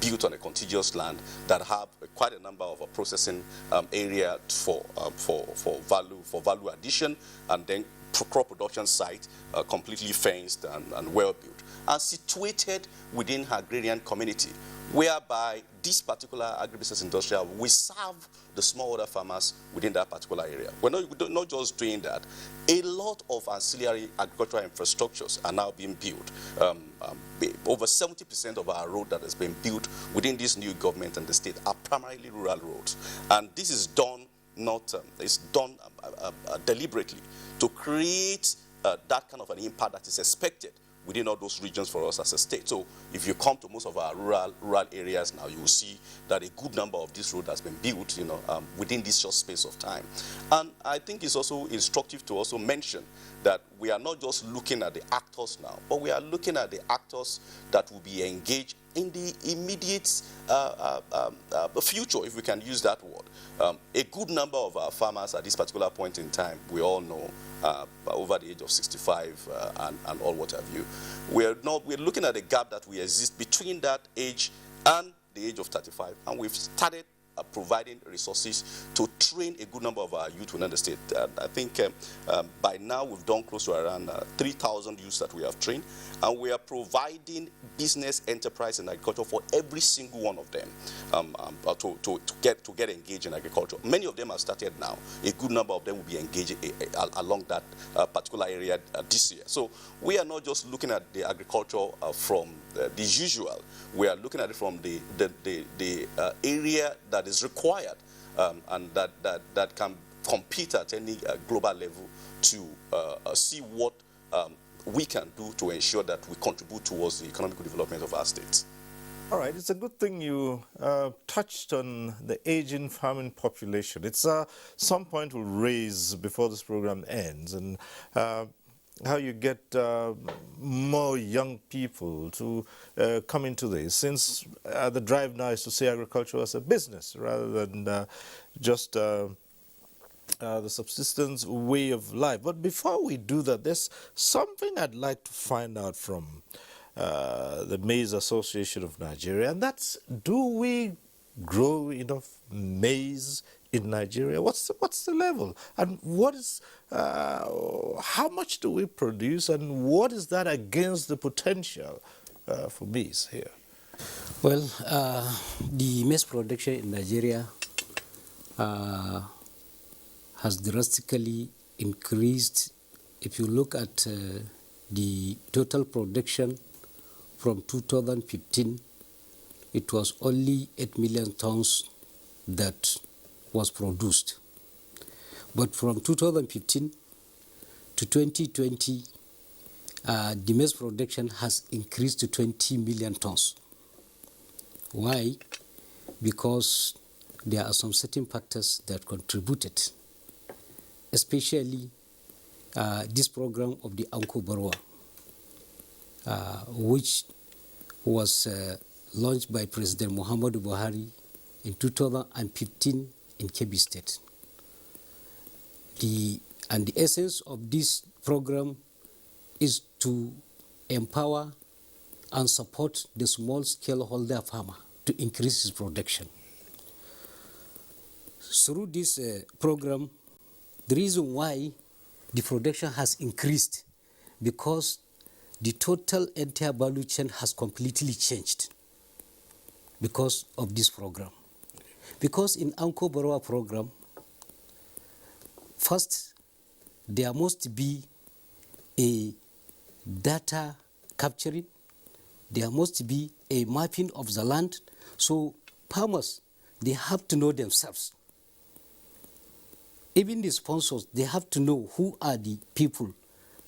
built on a contiguous land that have quite a number of processing area for value addition, and then crop production site completely fenced and well built, and situated within agrarian community, whereby this particular agribusiness industrial will serve the smallholder farmers within that particular area. We're not just doing that. A lot of ancillary agricultural infrastructures are now being built. Over 70% of our road that has been built within this new government and the state are primarily rural roads, and this is done deliberately to create that kind of an impact that is expected within all those regions for us as a state. So if you come to most of our rural areas now, you will see that a good number of this road has been built, within this short space of time. And I think it's also instructive to also mention that we are not just looking at the actors now, but we are looking at the actors that will be engaged in the immediate future, if we can use that word. A good number of our farmers at this particular point in time, we all know, over the age of 65 and all what have you. We're looking at a gap that we exist between that age and the age of 35, and we've started providing resources to train a good number of our youth within the state. I think by now we've done close to around 3,000 youths that we have trained, and we are providing business enterprise in agriculture for every single one of them to get engaged in agriculture. Many of them have started now. A good number of them will be engaged along that particular area this year. So we are not just looking at the agriculture from the usual. We are looking at it from the area that is required and that can compete at any global level to see what we can do to ensure that we contribute towards the economic development of our states. All right, it's a good thing you touched on the aging farming population. It's some point we'll raise before this program ends, and how you get more young people to come into this, since the drive now is to see agriculture as a business rather than just the subsistence way of life. But before we do that, there's something I'd like to find out from the Maize Association of Nigeria, and that's, do we grow enough maize in Nigeria? What's the level, and what is how much do we produce, and what is that against the potential for maize here? Well, the maize production in Nigeria has drastically increased. If you look at the total production from 2015, it was only 8 million tons that was produced. But from 2015 to 2020, the maize production has increased to 20 million tons. Why? Because there are some certain factors that contributed, especially this program of the Anko Barwa, which was launched by President Muhammadu Buhari in 2015 in Kebbi State. The essence of this program is to empower and support the small-scale holder farmer to increase his production. Through this program, the reason why the production has increased, because the total entire value chain has completely changed because of this program. Because in Anko Barwa program, first, there must be a data capturing, there must be a mapping of the land, so farmers, they have to know themselves. Even the sponsors, they have to know who are the people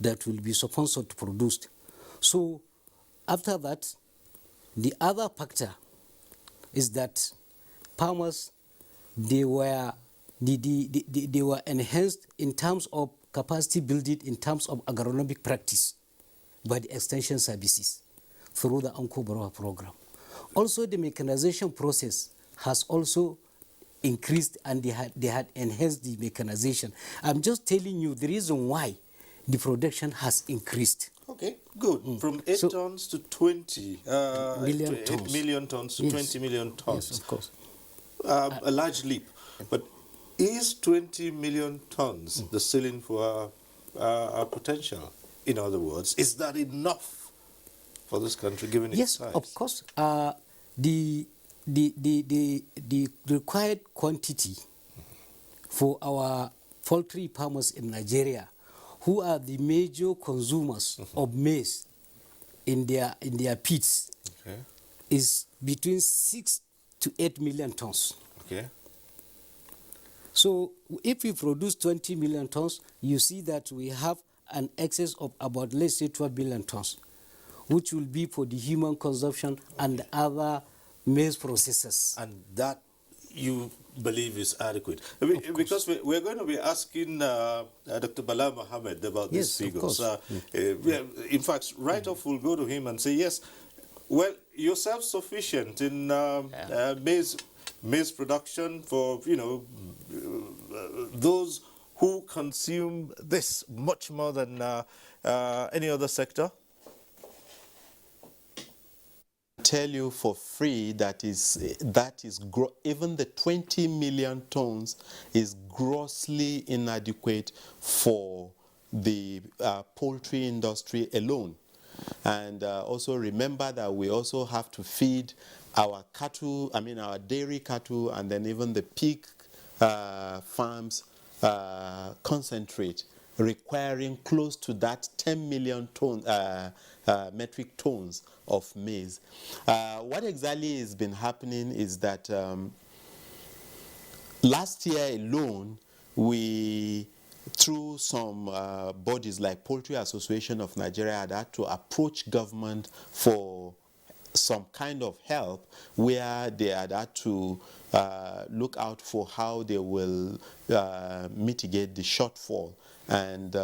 that will be sponsored to produce. So after that, the other factor is that farmers, they were enhanced in terms of capacity building, in terms of agronomic practice by the extension services through the Anko Barwa program. Also, the mechanization process has also increased, and they had enhanced the mechanization. I'm just telling you the reason why the production has increased. Okay, good. From 8 tons to 20 million to tons. 8 million tons to 20 million tons. Yes, of course. A large leap. But is 20 million tons the ceiling for our potential? In other words, is that enough for this country, given its size? Yes, of course. The required quantity for our poultry farmers in Nigeria, who are the major consumers of maize in their pits, is between 6 to 8 million tons. Okay. So if we produce 20 million tons, you see that we have an excess of about, let's say, 12 billion tons, which will be for the human consumption and other maize processors. And that you believe is adequate? Because we're going to be asking Dr. Bala Mohammed about these figures. In fact, right off we'll go to him and say, yes, well, you're self-sufficient in maize production for, those who consume this much more than any other sector. Tell you for free that even the 20 million tons is grossly inadequate for the poultry industry alone. And also remember that we also have to feed our cattle, our dairy cattle, and then even the pig farms concentrate, requiring close to that 10 million metric tons of maize. What exactly has been happening is that last year alone, we, through some bodies like Poultry Association of Nigeria, had to approach government for some kind of help, where they had to look out for how they will mitigate the shortfall, and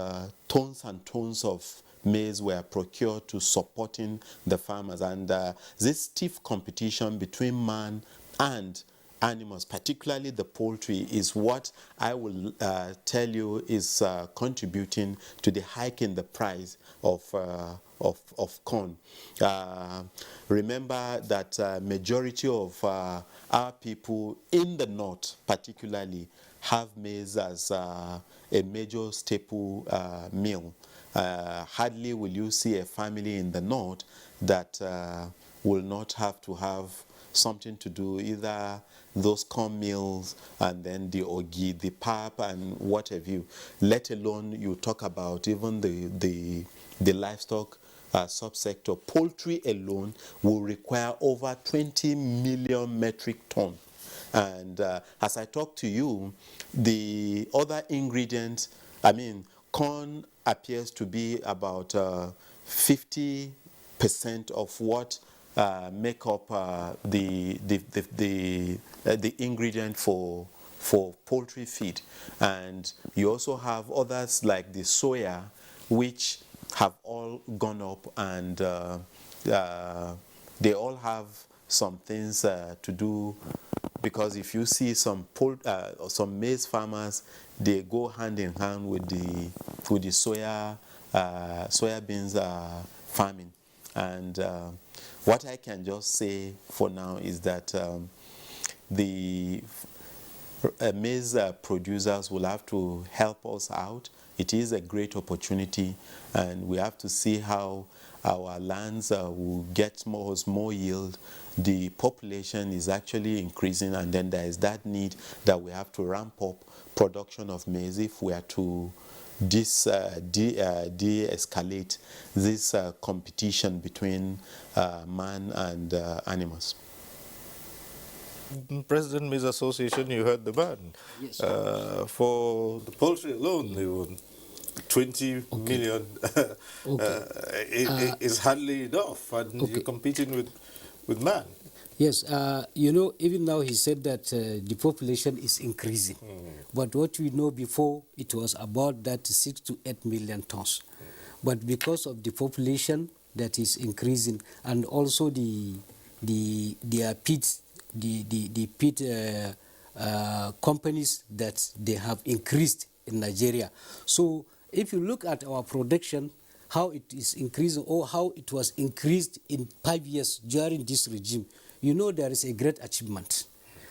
tons of maize were procured to supporting the farmers. And this stiff competition between man and animals, particularly the poultry, is what I will tell you is contributing to the hike in the price of corn. Remember that majority of our people in the north particularly have maize as a major staple meal. Hardly will you see a family in the north that will not have to have something to do, either those corn meals and then the ogi, the pap, and what have you. Let alone you talk about even the livestock subsector. Poultry alone will require over 20 million metric ton. And as I talk to you, the other ingredients, corn appears to be about 50% of what make up the ingredient for poultry feed. And you also have others like the soya, which have all gone up, and they all have some things to do, because if you see some maize farmers, they go hand in hand with the soybeans farming. And what I can just say for now is that the maize producers will have to help us out. It is a great opportunity, and we have to see how our lands will get more yield. The population is actually increasing, and then there is that need that we have to ramp up production of maize if we are to de-escalate this competition between man and animals. President Maize Association, you heard the man. Yes. For the poultry alone, they were 20 million is hardly enough, and you're competing with man. Yes, even now he said that the population is increasing. But what we know before, it was about that 6 to 8 million tons. But because of the population that is increasing, and also the pit companies that they have increased in Nigeria. So if you look at our production, how it is increasing, or how it was increased in 5 years during this regime, there is a great achievement.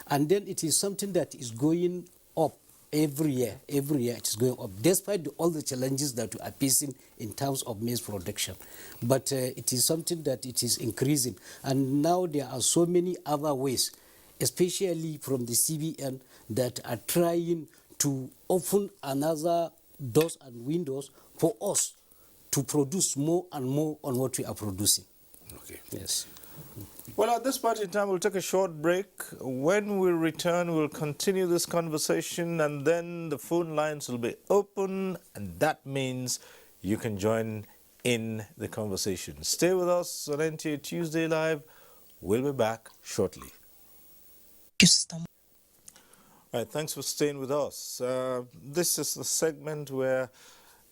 And then it is something that is going up every year. Every year it is going up, despite all the challenges that we are facing in terms of maize production. But it is something that it is increasing. And now there are so many other ways, especially from the CBN, that are trying to open another doors and windows for us to produce more and more on what we are producing. Okay. Yes. Well, at this point in time, we'll take a short break. When we return, we'll continue this conversation, and then the phone lines will be open, and that means you can join in the conversation. Stay with us on NTA Tuesday Live. We'll be back shortly. All right, thanks for staying with us. This is the segment where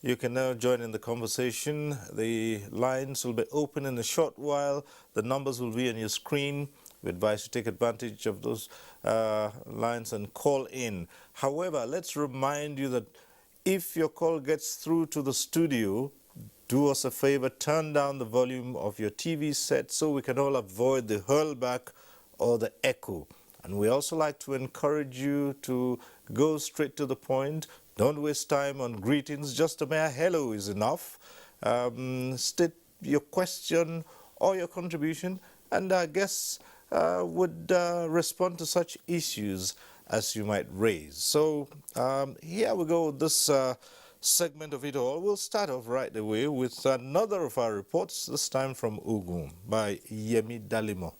you can now join in the conversation. The lines will be open in a short while. The numbers will be on your screen. We advise you to take advantage of those lines and call in. However, let's remind you that if your call gets through to the studio, do us a favor, turn down the volume of your TV set so we can all avoid the hurlback or the echo. And we also like to encourage you to go straight to the point. Don't waste time on greetings. Just a mere hello is enough. State your question or your contribution, and our guests would respond to such issues as you might raise. So here we go with this segment of it all. We'll start off right away with another of our reports, this time from Ogun by Yemi Dalimo.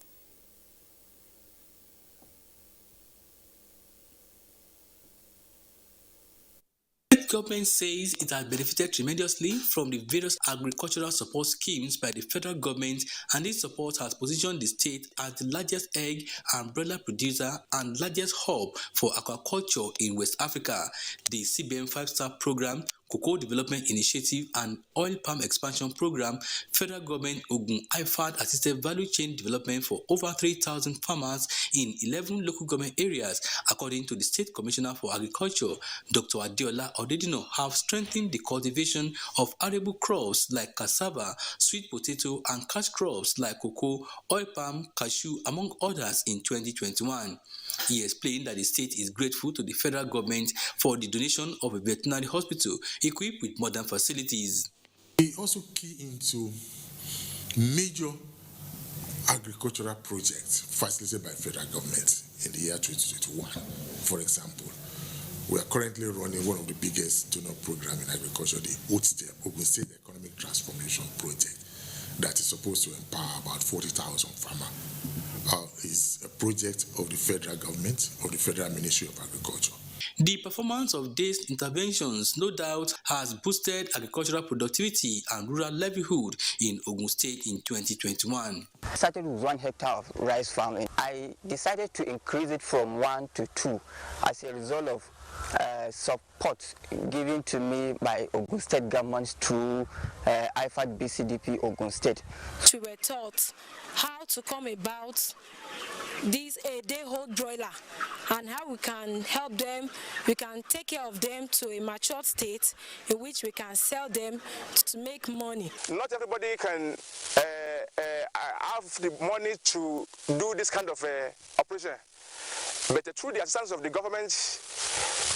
The government says it has benefited tremendously from the various agricultural support schemes by the federal government, and this support has positioned the state as the largest egg and broiler producer and largest hub for aquaculture in West Africa. The CBN 5-star program, Cocoa Development Initiative and Oil Palm Expansion Program, federal government Ogun IFAD assisted value chain development for over 3,000 farmers in 11 local government areas, according to the State Commissioner for Agriculture, Dr. Adeola Odedino, have strengthened the cultivation of arable crops like cassava, sweet potato, and cash crops like cocoa, oil palm, cashew, among others in 2021. He explained that the state is grateful to the federal government for the donation of a veterinary hospital equipped with modern facilities. We also key into major agricultural projects facilitated by federal government in the year 2021. For example, we are currently running one of the biggest donor programs in agriculture, the Ogun State Economic Transformation Project, that is supposed to empower about 40,000 farmers. Is a project of the federal government, of the Federal Ministry of Agriculture. The performance of these interventions, no doubt, has boosted agricultural productivity and rural livelihood in Ogun State in 2021. I started with 1 hectare of rice farming. I decided to increase it from 1 to 2 as a result of support given to me by Ogun State government through IFAD BCDP Ogun State. We were taught how to come about this day-old broiler and how we can help them, we can take care of them to a matured state in which we can sell them to make money. Not everybody can have the money to do this kind of operation, but through the assistance of the government,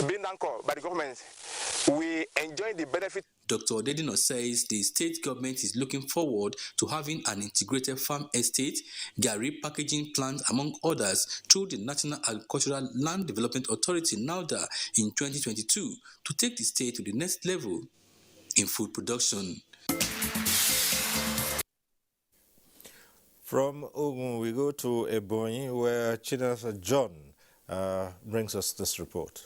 being anchored by the government, we enjoy the benefit. Dr. Odedino says the state government is looking forward to having an integrated farm estate, gari packaging plant, among others, through the National Agricultural Land Development Authority, NALDA, in 2022 to take the state to the next level in food production. From Ogun, we go to Ebonyi, where Chinasa John brings us this report.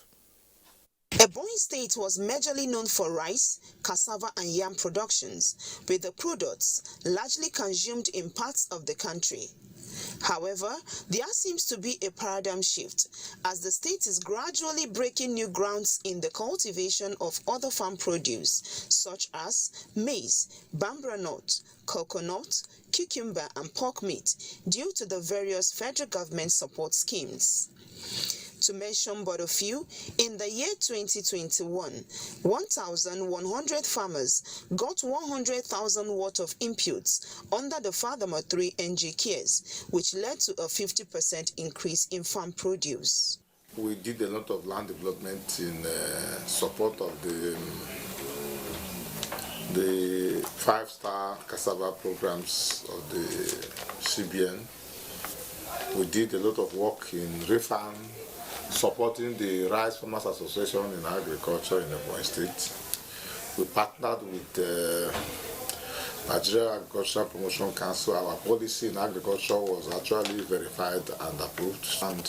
Ebonyi State was majorly known for rice, cassava and yam productions, with the products largely consumed in parts of the country. However, there seems to be a paradigm shift as the state is gradually breaking new grounds in the cultivation of other farm produce such as maize, bambara nut, coconut, cucumber and pork meat due to the various federal government support schemes. To mention but a few, in the year 2021, 1,100 farmers got 100,000 worth of inputs under the Fatherma 3 NG Cares, which led to a 50% increase in farm produce. We did a lot of land development in support of the 5-star cassava programs of the CBN. We did a lot of work in Refan, supporting the Rice Farmers Association in Agriculture in Ebonyi State. We partnered with Nigeria Agricultural Promotion Council, our policy in agriculture was actually verified and approved. And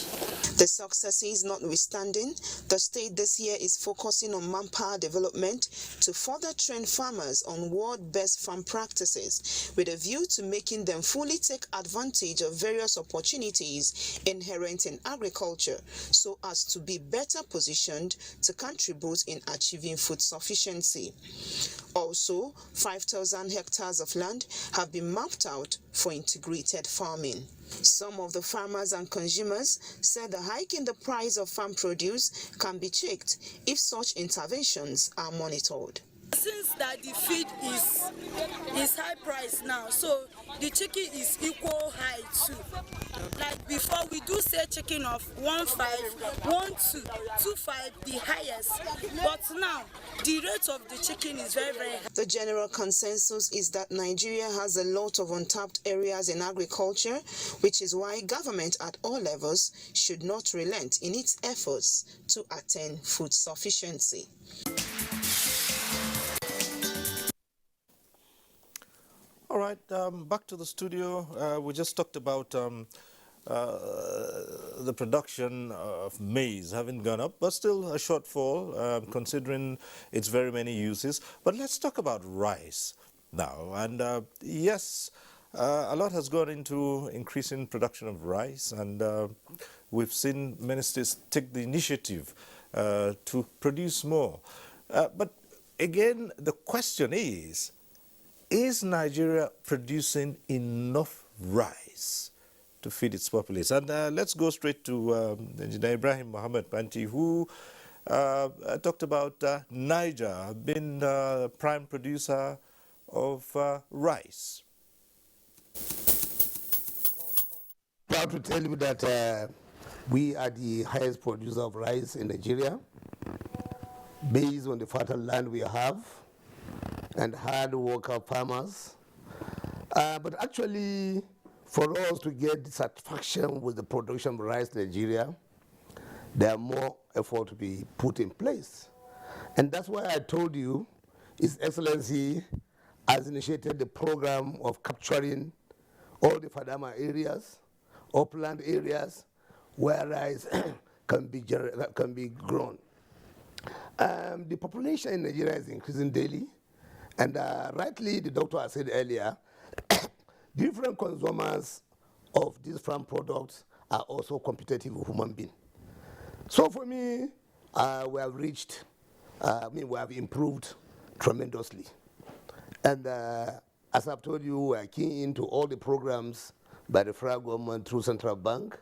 the successes notwithstanding, the state this year is focusing on manpower development to further train farmers on world-best farm practices with a view to making them fully take advantage of various opportunities inherent in agriculture so as to be better positioned to contribute in achieving food sufficiency. Also, 5,000 hectares of land have been mapped out for integrated farming. Some of the farmers and consumers said the hike in the price of farm produce can be checked if such interventions are monitored. Since that the feed is high price now, so the chicken is equal high too. Like before, we do say chicken of 1.5, 1.2, 2.5, the highest. But now, the rate of the chicken is very, very high. The general consensus is that Nigeria has a lot of untapped areas in agriculture, which is why government at all levels should not relent in its efforts to attain food sufficiency. All right, back to the studio. We just talked about the production of maize having gone up, but still a shortfall considering its very many uses. But let's talk about rice now. And yes, a lot has gone into increasing production of rice, and we've seen many states take the initiative to produce more. But again, the question is Nigeria producing enough rice to feed its populace? And let's go straight to Engineer Ibrahim Mohammed Panti, who talked about Niger being the prime producer of rice. Proud to tell you that we are the highest producer of rice in Nigeria, based on the fertile land we have and hard worker farmers. But actually, for us to get satisfaction with the production of rice in Nigeria, there are more effort to be put in place. And that's why I told you His Excellency has initiated the program of capturing all the Fadama areas, upland areas, where rice can be grown. The population in Nigeria is increasing daily. And rightly, the doctor has said earlier, different consumers of these farm products are also competitive with human beings. So for me, we have reached, we have improved tremendously. And as I've told you, we are keen into all the programs by the federal government through Central Bank,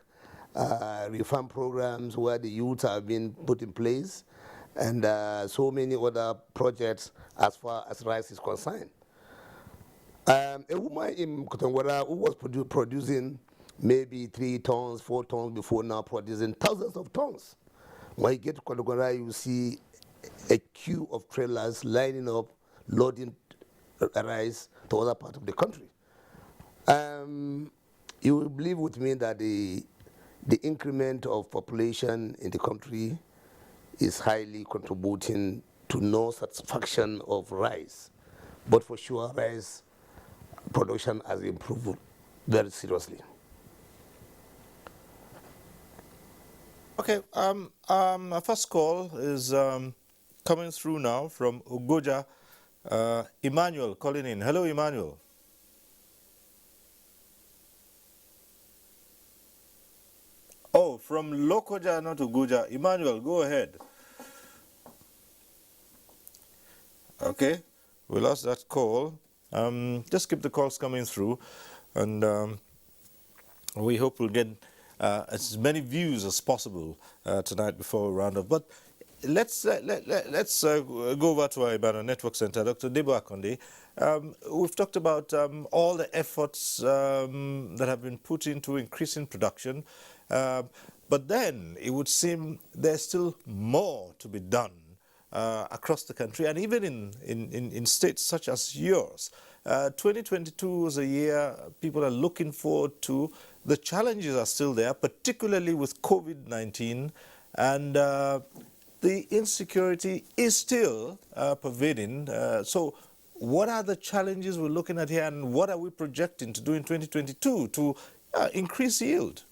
reform programs where the youth have been put in place, and so many other projects as far as rice is concerned. A woman in Kotongwara who was producing maybe 3 tons, 4 tons before, now producing thousands of tons. When you get to Kotongwara, you see a queue of trailers lining up, loading rice to other parts of the country. You will believe with me that the increment of population in the country is highly contributing to no satisfaction of rice. But for sure, rice production has improved very seriously. Okay, our first call is coming through now from Ugoja. Emmanuel calling in. Hello, Emmanuel. Oh, from Lokoja, not Ugoja. Emmanuel, go ahead. Okay, we lost that call. Just keep the calls coming through, and we hope we'll get as many views as possible tonight before we round off. But let's go over to our Ibadan Network Center, Dr. Debo Akonde. We've talked about all the efforts that have been put into increasing production, but then it would seem there's still more to be done across the country, and even in states such as yours. 2022 was a year people are looking forward to. The challenges are still there, particularly with COVID-19, and the insecurity is still pervading. So what are the challenges we're looking at here, and what are we projecting to do in 2022 to increase yield?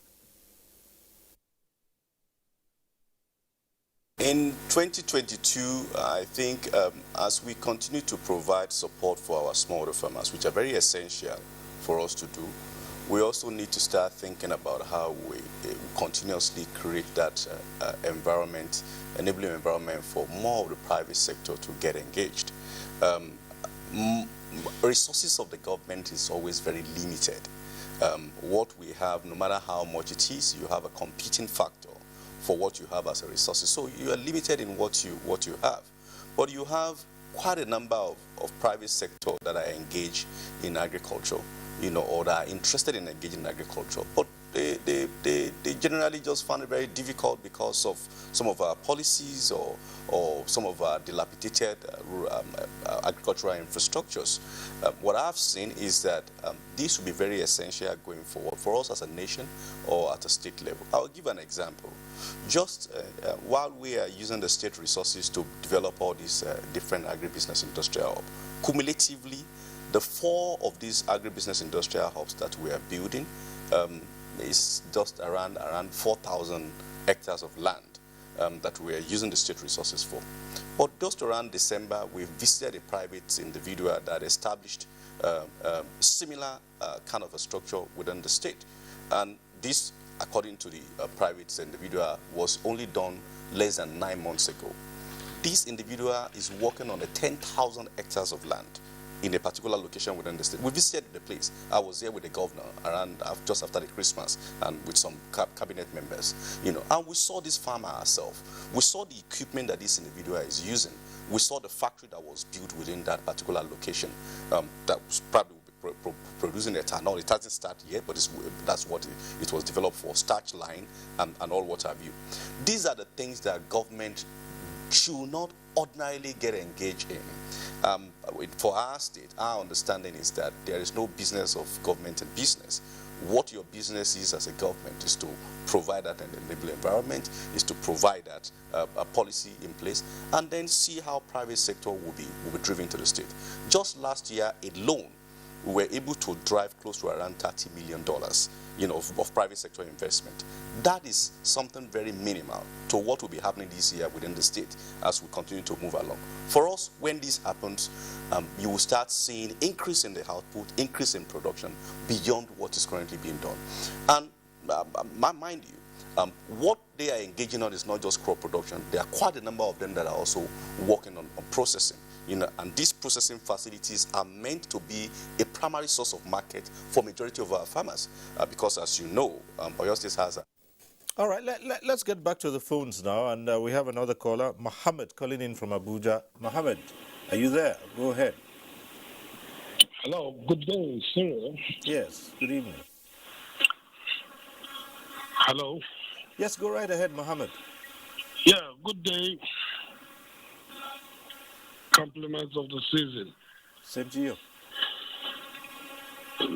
In 2022, I think as we continue to provide support for our smallholder farmers, which are very essential for us to do, we also need to start thinking about how we continuously create that environment, enabling environment for more of the private sector to get engaged. Resources of the government is always very limited. What we have, no matter how much it is, you have a competing factor for what you have as a resources. So you are limited in what you have. But you have quite a number of private sector that are engaged in agriculture, or that are interested in engaging in agriculture. But they generally just find it very difficult because of some of our policies or some of our dilapidated agricultural infrastructures. What I've seen is that this will be very essential going forward for us as a nation or at a state level. I'll give an example. Just while we are using the state resources to develop all these different agribusiness industrial hubs, cumulatively, the 4 of these agribusiness industrial hubs that we are building is just around 4,000 hectares of land that we are using the state resources for. But just around December, we visited a private individual that established similar kind of a structure within the state. And this, according to the private individual, was only done less than 9 months ago. This individual is working on 10,000 hectares of land in a particular location within the state. We visited the place. I was there with the governor just after the Christmas and with some cabinet members, and we saw this farmer ourselves. We saw the equipment that this individual is using. We saw the factory that was built within that particular location that was probably producing ethanol. It hasn't started yet, but that's what it was developed for, starch line and all what have you. These are the things that government should not ordinarily get engaged in. For our state, our understanding is that there is no business of government and business. What your business is as a government is to provide that an enabling environment, is to provide that a policy in place, and then see how private sector will be driven to the state. Just last year alone, we were able to drive close to around $30 million, of private sector investment. That is something very minimal to what will be happening this year within the state as we continue to move along. For us, when this happens, you will start seeing increase in the output, increase in production beyond what is currently being done. And mind you, what they are engaging on is not just crop production. There are quite a number of them that are also working on processing. And these processing facilities are meant to be a primary source of market for majority of our farmers, because as you know, Oyo State has a... All right, let's get back to the phones now, and we have another caller, Mohammed, calling in from Abuja. Mohammed, are you there? Go ahead. Hello, good day, sir. Yes, good evening. Hello. Yes, go right ahead, Mohammed. Yeah, good day. Compliments of the season. Same to you.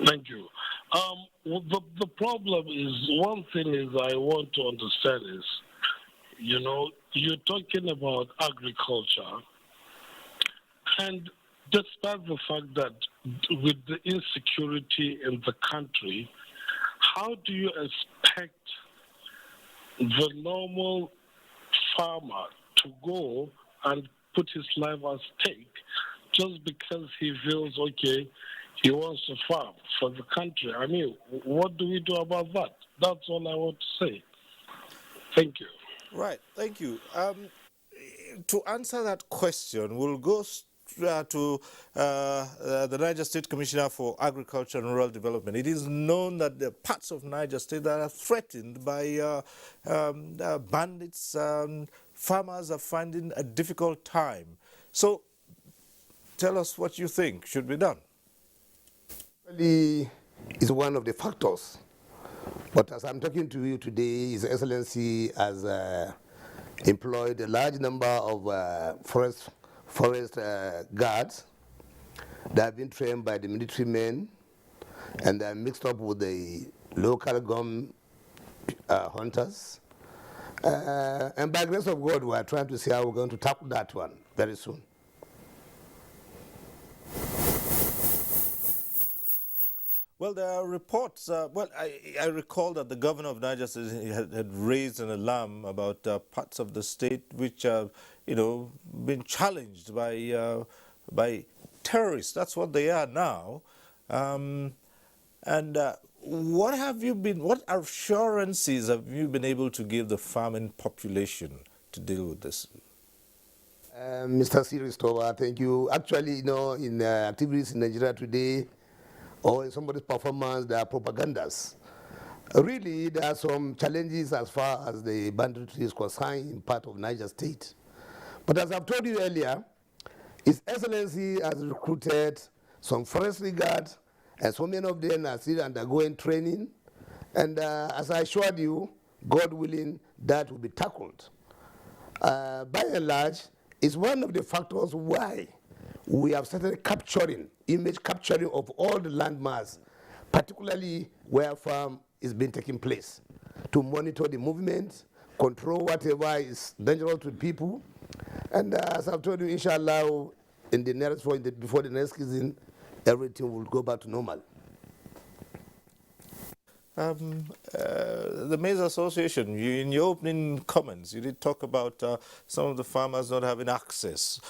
Thank you. The problem is, one thing is I want to understand is, you're talking about agriculture, and despite the fact that with the insecurity in the country, how do you expect the normal farmer to go and put his life at stake just because he feels, okay, he wants to farm for the country? I mean, what do we do about that? That's all I want to say. Thank you. Right, thank you. To answer that question, we'll go to the Niger State Commissioner for Agriculture and Rural Development. It is known that the parts of Niger State that are threatened by bandits, farmers are finding a difficult time. So tell us what you think should be done. Really is one of the factors. But as I'm talking to you today, His Excellency has employed a large number of forest guards that have been trained by the military men, and they're mixed up with the local gum hunters. And by the grace of God, we are trying to see how we're going to tackle that one very soon. Well, there are reports. I recall that the governor of Niger State had raised an alarm about parts of the state which have, been challenged by terrorists. That's what they are now. What assurances have you been able to give the farming population to deal with this? Mr. Siristova, thank you. Actually, in activities in Nigeria today, or in somebody's performance, there are propagandas. Really, there are some challenges as far as the banditry is concerned in part of Niger State. But as I've told you earlier, His Excellency has recruited some forestry guards, and so many of them are still undergoing training. And as I assured you, God willing, that will be tackled. By and large, it's one of the factors why we have started capturing, image capturing of all the landmass, particularly where farm is being taking place, to monitor the movement, control whatever is dangerous to people. And as I've told you, inshallah, in the nearest before the next season, everything will go back to normal. The Maize Association, in your opening comments, you did talk about some of the farmers not having access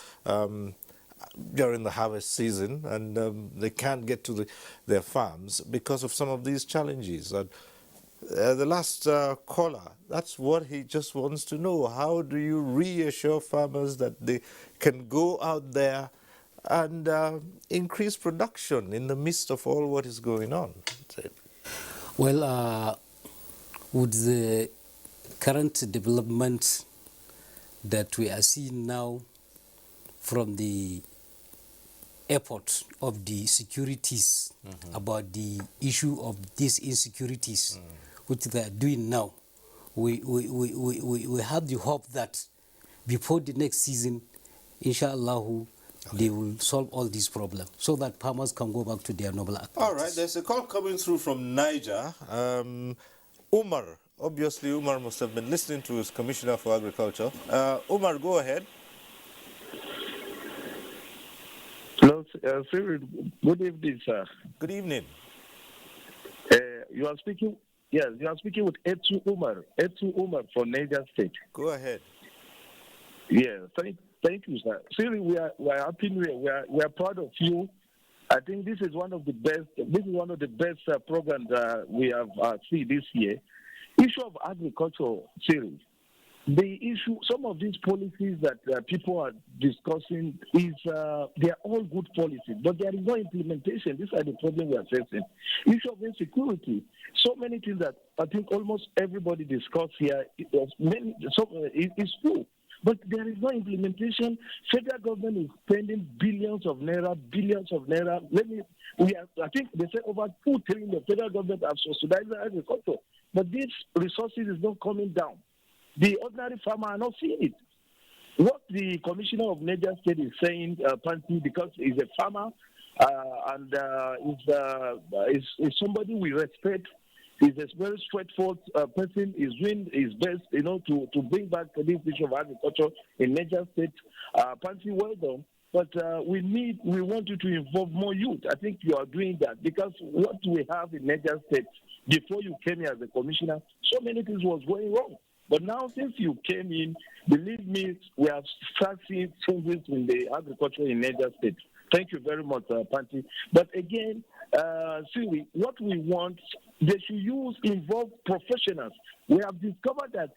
during the harvest season, and they can't get to their farms because of some of these challenges. The last caller, that's what he just wants to know. How do you reassure farmers that they can go out there and increase production in the midst of all what is going on? Well, with the current development that we are seeing now from the effort of the securities about the issue of these insecurities, which they are doing now, we have the hope that before the next season, inshallah, they will solve all these problems so that farmers can go back to their normal activities. All right, there's a call coming through from Niger. Umar, obviously Umar must have been listening to his Commissioner for Agriculture. Umar, go ahead. Hello, sir. Good evening, sir. Good evening. You are speaking with Etu Umar from Niger State. Go ahead. Yeah, thank you, sir. Siri, we are happy. We are proud of you. I think this is one of the best. This is one of the best programs we have seen this year. Issue of agriculture, Siri. The issue, some of these policies that people are discussing is they are all good policies, but there is no implementation. These are the problem we are facing. Issue of insecurity. So many things that I think almost everybody discussed here. It's true. But there is no implementation. Federal government is spending billions of naira. I think they said over 2 trillion. The federal government has subsidized agriculture, but these resources is not coming down. The ordinary farmer are not seeing it. What the Commissioner of Niger State is saying, Panti, because he's a farmer and is somebody we respect. He's a very straightforward person. He's doing his best, to bring back this issue of agriculture in Niger State. Panti, well done. But we want you to involve more youth. I think you are doing that because what we have in Niger State, before you came here as a commissioner, so many things was going wrong. But now, since you came in, believe me, we have started seeing changes in the agriculture in Niger State. Thank you very much, Panti. But again, what we want, they should involve professionals. We have discovered that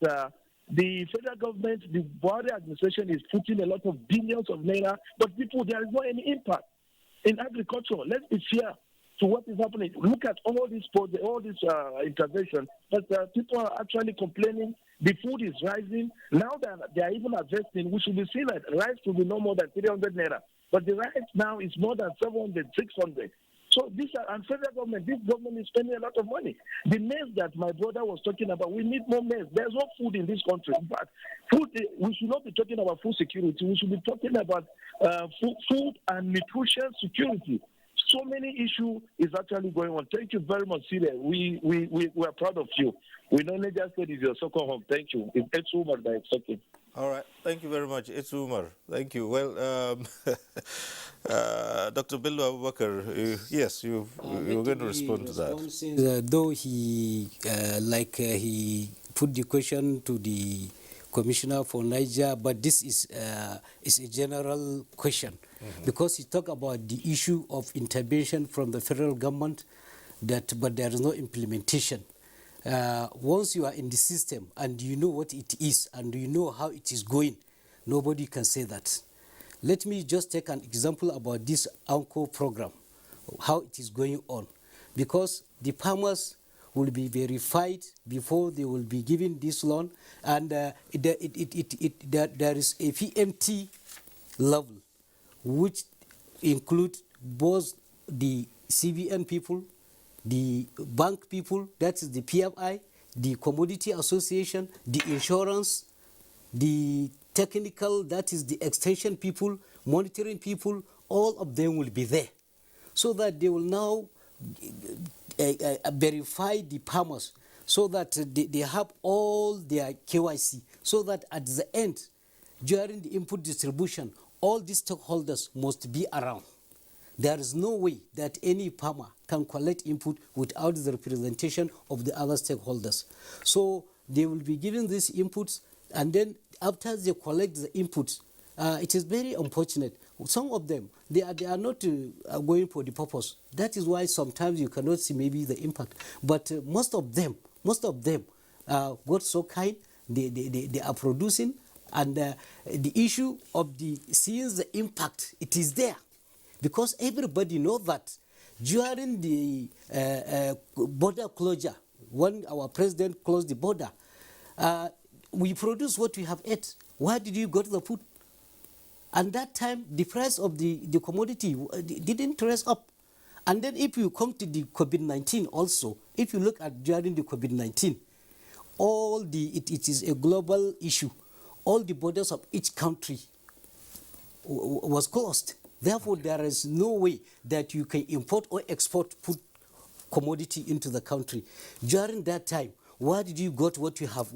the federal government, the Buhari administration is putting a lot of billions of naira, but people, there is not any impact in agriculture. Let's be fair to what is happening. Look at all this intervention, but people are actually complaining. The food is rising. Now that they are even adjusting, we should be seeing that rice will be no more than 300 naira. But the rice now is more than 700, 600. So this government is spending a lot of money. The maize that my brother was talking about, we need more maize. There's no food in this country. In fact, we should not be talking about food security. We should be talking about food and nutrition security. So many issues is actually going on. Thank you very much, Syria. We are proud of you. We know Niger State is your second home. Thank you. It's Umar that is talking. All right, thank you very much. It's Umar. Thank you. Well, Dr. Bello Abubakar, yes, you were going to respond to that. Though he put the question to the commissioner for Niger, but this is a general question because he talked about the issue of intervention from the federal government, but there is no implementation. Once you are in the system and you know what it is and you know how it is going, nobody can say that. Let me just take an example about this ANCO program, how it is going on. Because the farmers will be verified before they will be given this loan, and there is a PMT level, which include both the CBN people, the bank people, that is the PFI, the Commodity Association, the insurance, the technical, that is the extension people, monitoring people, all of them will be there. So that they will now verify the farmers, so that they have all their KYC, so that at the end, during the input distribution, all these stakeholders must be around. There is no way that any farmer can collect input without the representation of the other stakeholders. So they will be given these inputs, and then after they collect the inputs, it is very unfortunate. Some of them, they are not going for the purpose. That is why sometimes you cannot see maybe the impact. But most of them got so kind, they are producing, and the issue of seeing the impact, it is there. Because everybody knows that during the border closure, when our president closed the border, we produce what we have ate. Why did you go to the food? And that time, the price of the commodity didn't rise up. And then if you come to the COVID-19 also, if you look at during the COVID-19, it is a global issue. All the borders of each country was closed. Therefore, there is no way that you can import or export food commodity into the country. During that time, where did you got what you have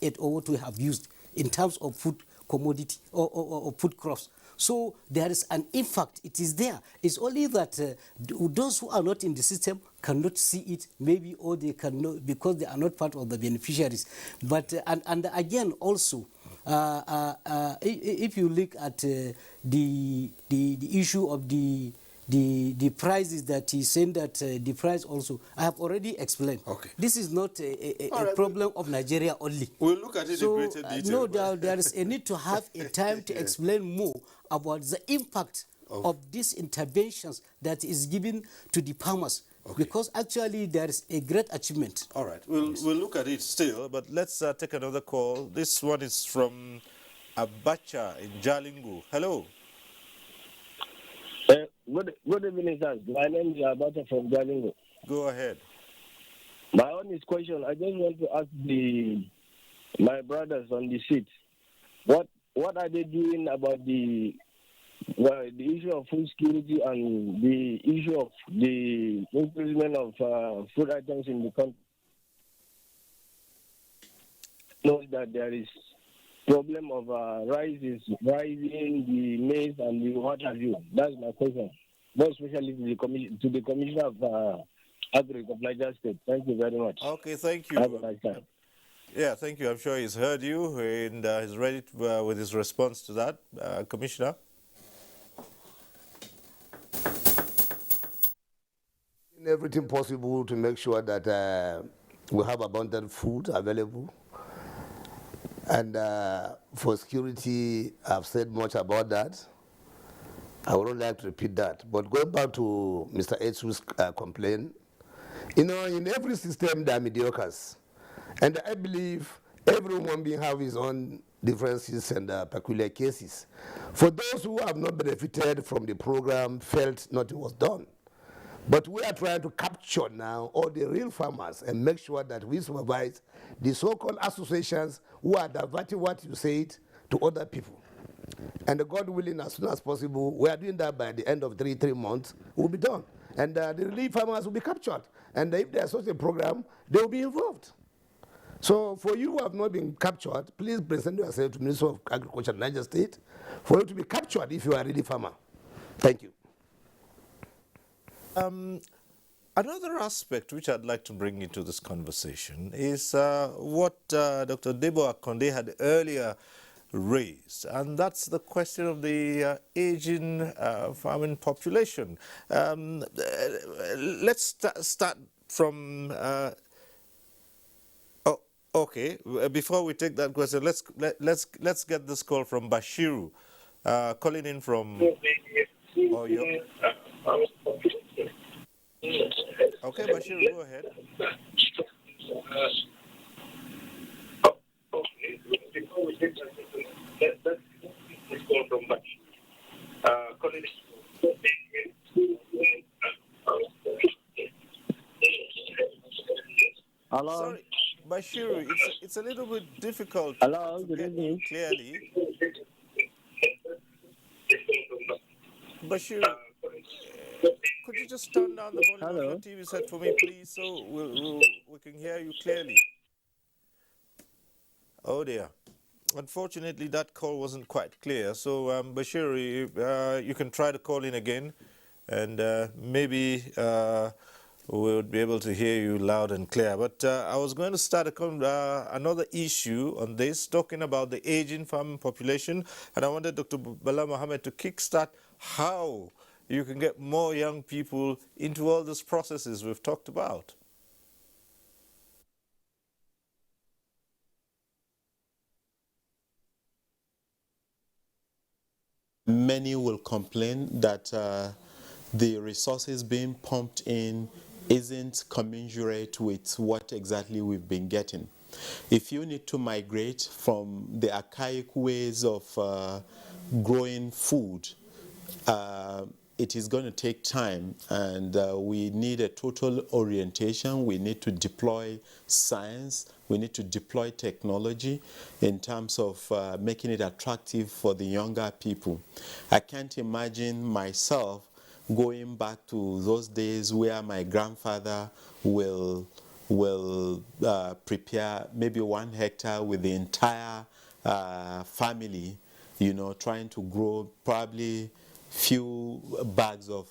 ate or what you have used in terms of food commodity or food crops? So there is an impact. It is there. It's only that those who are not in the system cannot see it, maybe, or they cannot because they are not part of the beneficiaries. But and again also, if you look at the issue of the prices that he's saying that the price also, I have already explained. Okay. This is not a problem of Nigeria only. We'll look at it in greater detail. No doubt there is a need to have a time to explain more about the impact of these interventions that is given to the farmers. Okay. Because actually there is a great achievement. All right, we'll look at it still, but let's take another call. This one is from Abacha in Jalingo. Hello. Good evening, sir. My name is Abacha from Jalingo. Go ahead. My only question, I just want to ask my brothers on the seat, what are they doing about the issue of food security and the issue of the increasement of food items in the country? Know that there is problem of rice is rising, the maize and the what have you. That's my question. More especially to the Commissioner of Agriculture, Niger State. Thank you very much. Okay, thank you. Have a nice time. Yeah, thank you. I'm sure he's heard you and he's ready with his response to that. Commissioner? Everything possible to make sure that we have abundant food available. And for security, I've said much about that. I wouldn't like to repeat that. But going back to Mr. Etsu's complaint, in every system there are mediocres. And I believe every human being has his own differences and peculiar cases. For those who have not benefited from the program, felt nothing was done. But we are trying to capture now all the real farmers and make sure that we supervise the so-called associations who are diverting what you said to other people. And God willing, as soon as possible, we are doing that by the end of three months, will be done. And the relief farmers will be captured. And if there's such a program, they will be involved. So for you who have not been captured, please present yourself to Minister of Agriculture, Niger State, for you to be captured if you are really farmer. Thank you. Another aspect which I'd like to bring into this conversation is what Dr. Debo Akonde had earlier raised, and that's the question of the aging farming population. Let's start from. Okay. Before we take that question, let's get this call from Bashiru, calling in from Oyo. Okay, Bashiru, go ahead. Hello. Sorry, Bashiru, it's a little bit difficult Hello, to good get evening. clearly. Bashiru, could you just turn down the volume of your TV set for me, please, so we can hear you clearly? Oh dear. Unfortunately, that call wasn't quite clear. So, Bashiru, you can try to call in again, and maybe we would be able to hear you loud and clear. But I was going to start another issue on this, talking about the aging farming population, and I wanted Dr. Bala Mohammed to kickstart how you can get more young people into all these processes we've talked about. Many will complain that the resources being pumped in isn't commensurate with what exactly we've been getting. If you need to migrate from the archaic ways of growing food, it is going to take time, and we need a total orientation. We need to deploy science. We need to deploy technology in terms of making it attractive for the younger people. I can't imagine myself going back to those days where my grandfather will prepare maybe 1 hectare with the entire family, you know, trying to grow probably few bags of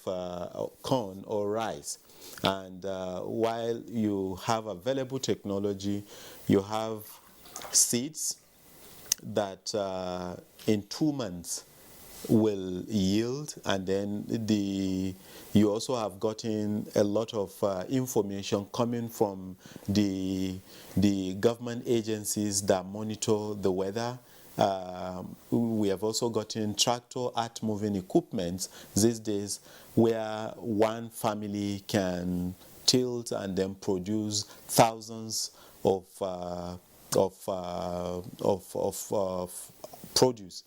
corn or rice. And while you have available technology, you have seeds that in 2 months will yield, and then you also have gotten a lot of information coming from the government agencies that monitor the weather. We have also gotten tractor earth moving equipment these days, where one family can tilt and then produce thousands of produce.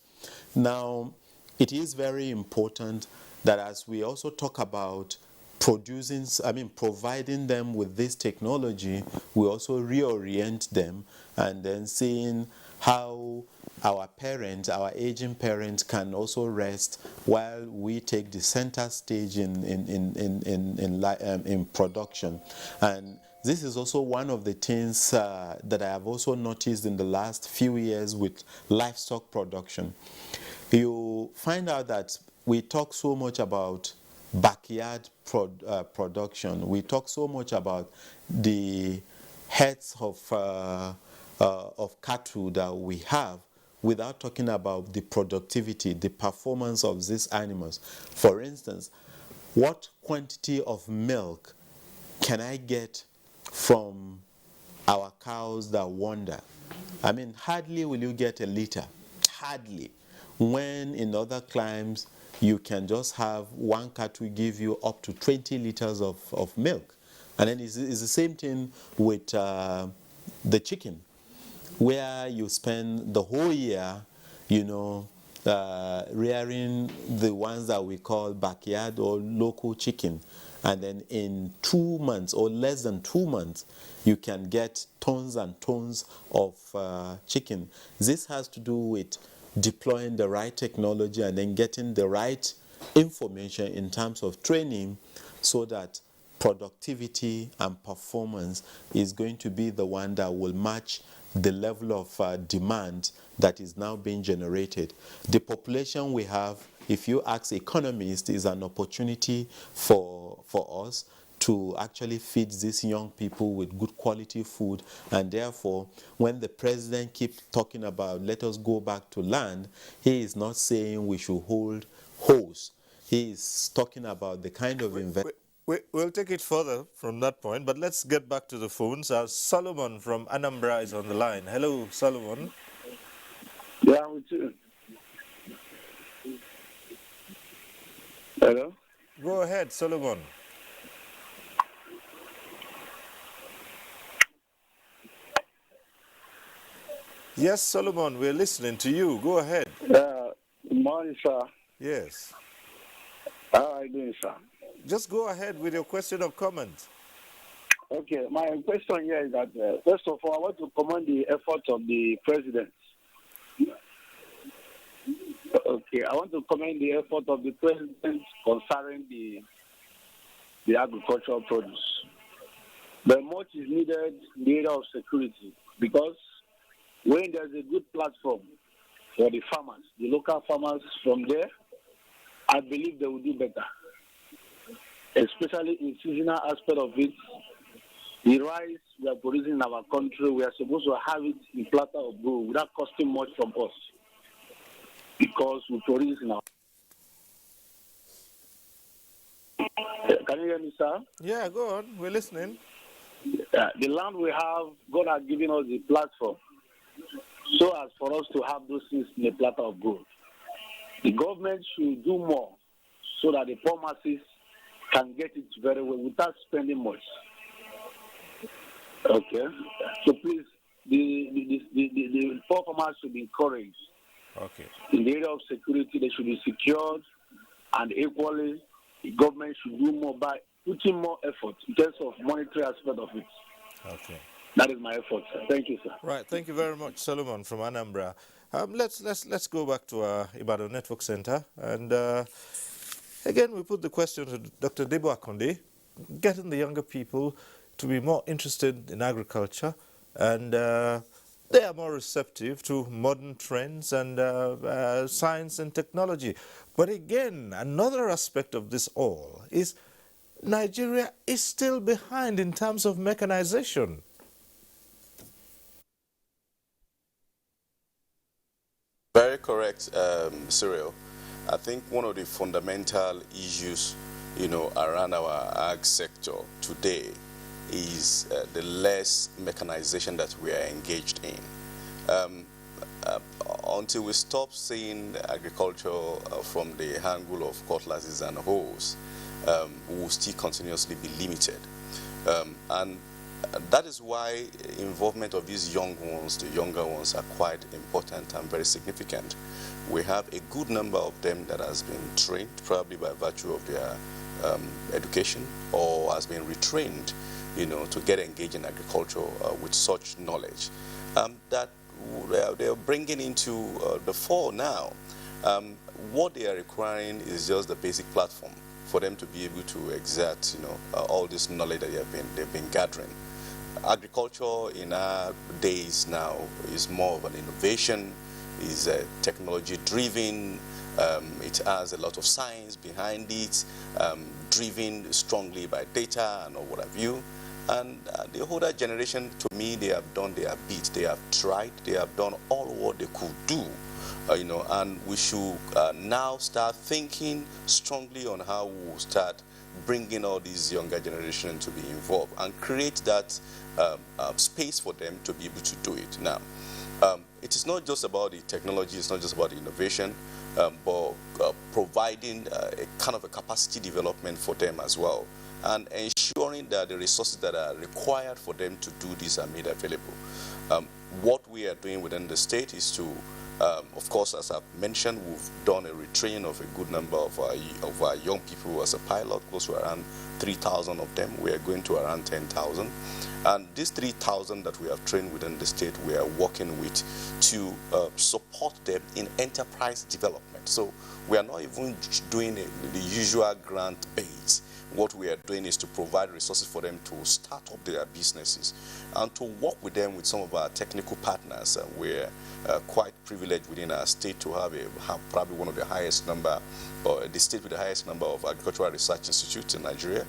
Now, it is very important that as we also talk about providing them with this technology, we also reorient them and then seeing how our aging parents can also rest while we take the center stage in production. And this is also one of the things that I have also noticed in the last few years with livestock production. You find out that we talk so much about backyard production. We talk so much about the heads of cattle that we have, without talking about the productivity, the performance of these animals. For instance, what quantity of milk can I get from our cows that wander? I mean, hardly will you get a liter. Hardly. When in other climes, you can just have one cattle give you up to 20 liters of milk. And then it's the same thing with the chicken, where you spend the whole year, you know, rearing the ones that we call backyard or local chicken. And then in 2 months or less than 2 months, you can get tons and tons of chicken. This has to do with deploying the right technology and then getting the right information in terms of training, so that productivity and performance is going to be the one that will match the level of demand that is now being generated. The population we have, if you ask economists, is an opportunity for us to actually feed these young people with good quality food. And therefore, when the president keeps talking about let us go back to land, he is not saying we should hold hosts. He is talking about the kind of investment. We'll take it further from that point, but let's get back to the phones. Solomon from Anambra is on the line. Hello, Solomon. Yeah, I'm with you. Hello? Go ahead, Solomon. Yes, Solomon, we're listening to you. Go ahead. Good morning, sir. Yes. How are you doing, sir? Just go ahead with your question or comment. Okay, my question here is that, first of all, I want to commend the efforts of the president. Okay, I want to commend the effort of the president concerning the agricultural produce. But much is needed in the area of security, because when there's a good platform for the farmers, the local farmers from there, I believe they will do better. Especially in seasonal aspect of it, the rice we are producing in our country, we are supposed to have it in platter of gold without costing much from us, because we produce in our. Can you hear me, sir? Yeah, go on. We're listening. The land we have, God has given us the platform so as for us to have those things in a platter of gold. The government should do more so that the poor masses can get it very well without spending much. Okay? So please, the poor farmers should be encouraged. Okay. In the area of security, they should be secured, and equally, the government should do more by putting more effort in terms of monetary aspect of it. Okay. That is my effort, sir. Thank you, sir. Right. Thank you very much, Solomon from Anambra. Let's go back to our Ibadan Network Center, and again we put the question to Dr. Debo Akonde, getting the younger people to be more interested in agriculture, and they are more receptive to modern trends and science and technology. But again, another aspect of this all is Nigeria is still behind in terms of mechanization. Very correct, Cyril. I think one of the fundamental issues, around our ag sector today is the less mechanization that we are engaged in. Until we stop seeing agriculture from the angle of cutlasses and hoes, we will still continuously be limited. And that is why involvement of these young ones, the younger ones, are quite important and very significant. We have a good number of them that has been trained, probably by virtue of their education, or has been retrained, to get engaged in agriculture with such knowledge that they are bringing into the fore now. What they are requiring is just the basic platform for them to be able to exert, all this knowledge that they've been gathering. Agriculture in our days now is more of an innovation, is technology driven, it has a lot of science behind it, driven strongly by data and all what have you. And the older generation, to me, they have done their bit, they have tried, they have done all what they could do. And we should now start thinking strongly on how we will start bringing all these younger generation to be involved and create that space for them to be able to do it. Now, it is not just about the technology, it's not just about the innovation, but providing a kind of a capacity development for them as well, and ensuring that the resources that are required for them to do this are made available. What we are doing within the state is to, of course, as I've mentioned, we've done a retraining of a good number of our young people as a pilot, close to around 3,000 of them. We are going to around 10,000. And these 3,000 that we have trained within the state, we are working with to support them in enterprise development. So we are not even doing the usual grant base, what we are doing is to provide resources for them to start up their businesses and to work with them with some of our technical partners. We're quite privileged within our state to have probably one of the highest number, or the state with the highest number of agricultural research institutes in Nigeria,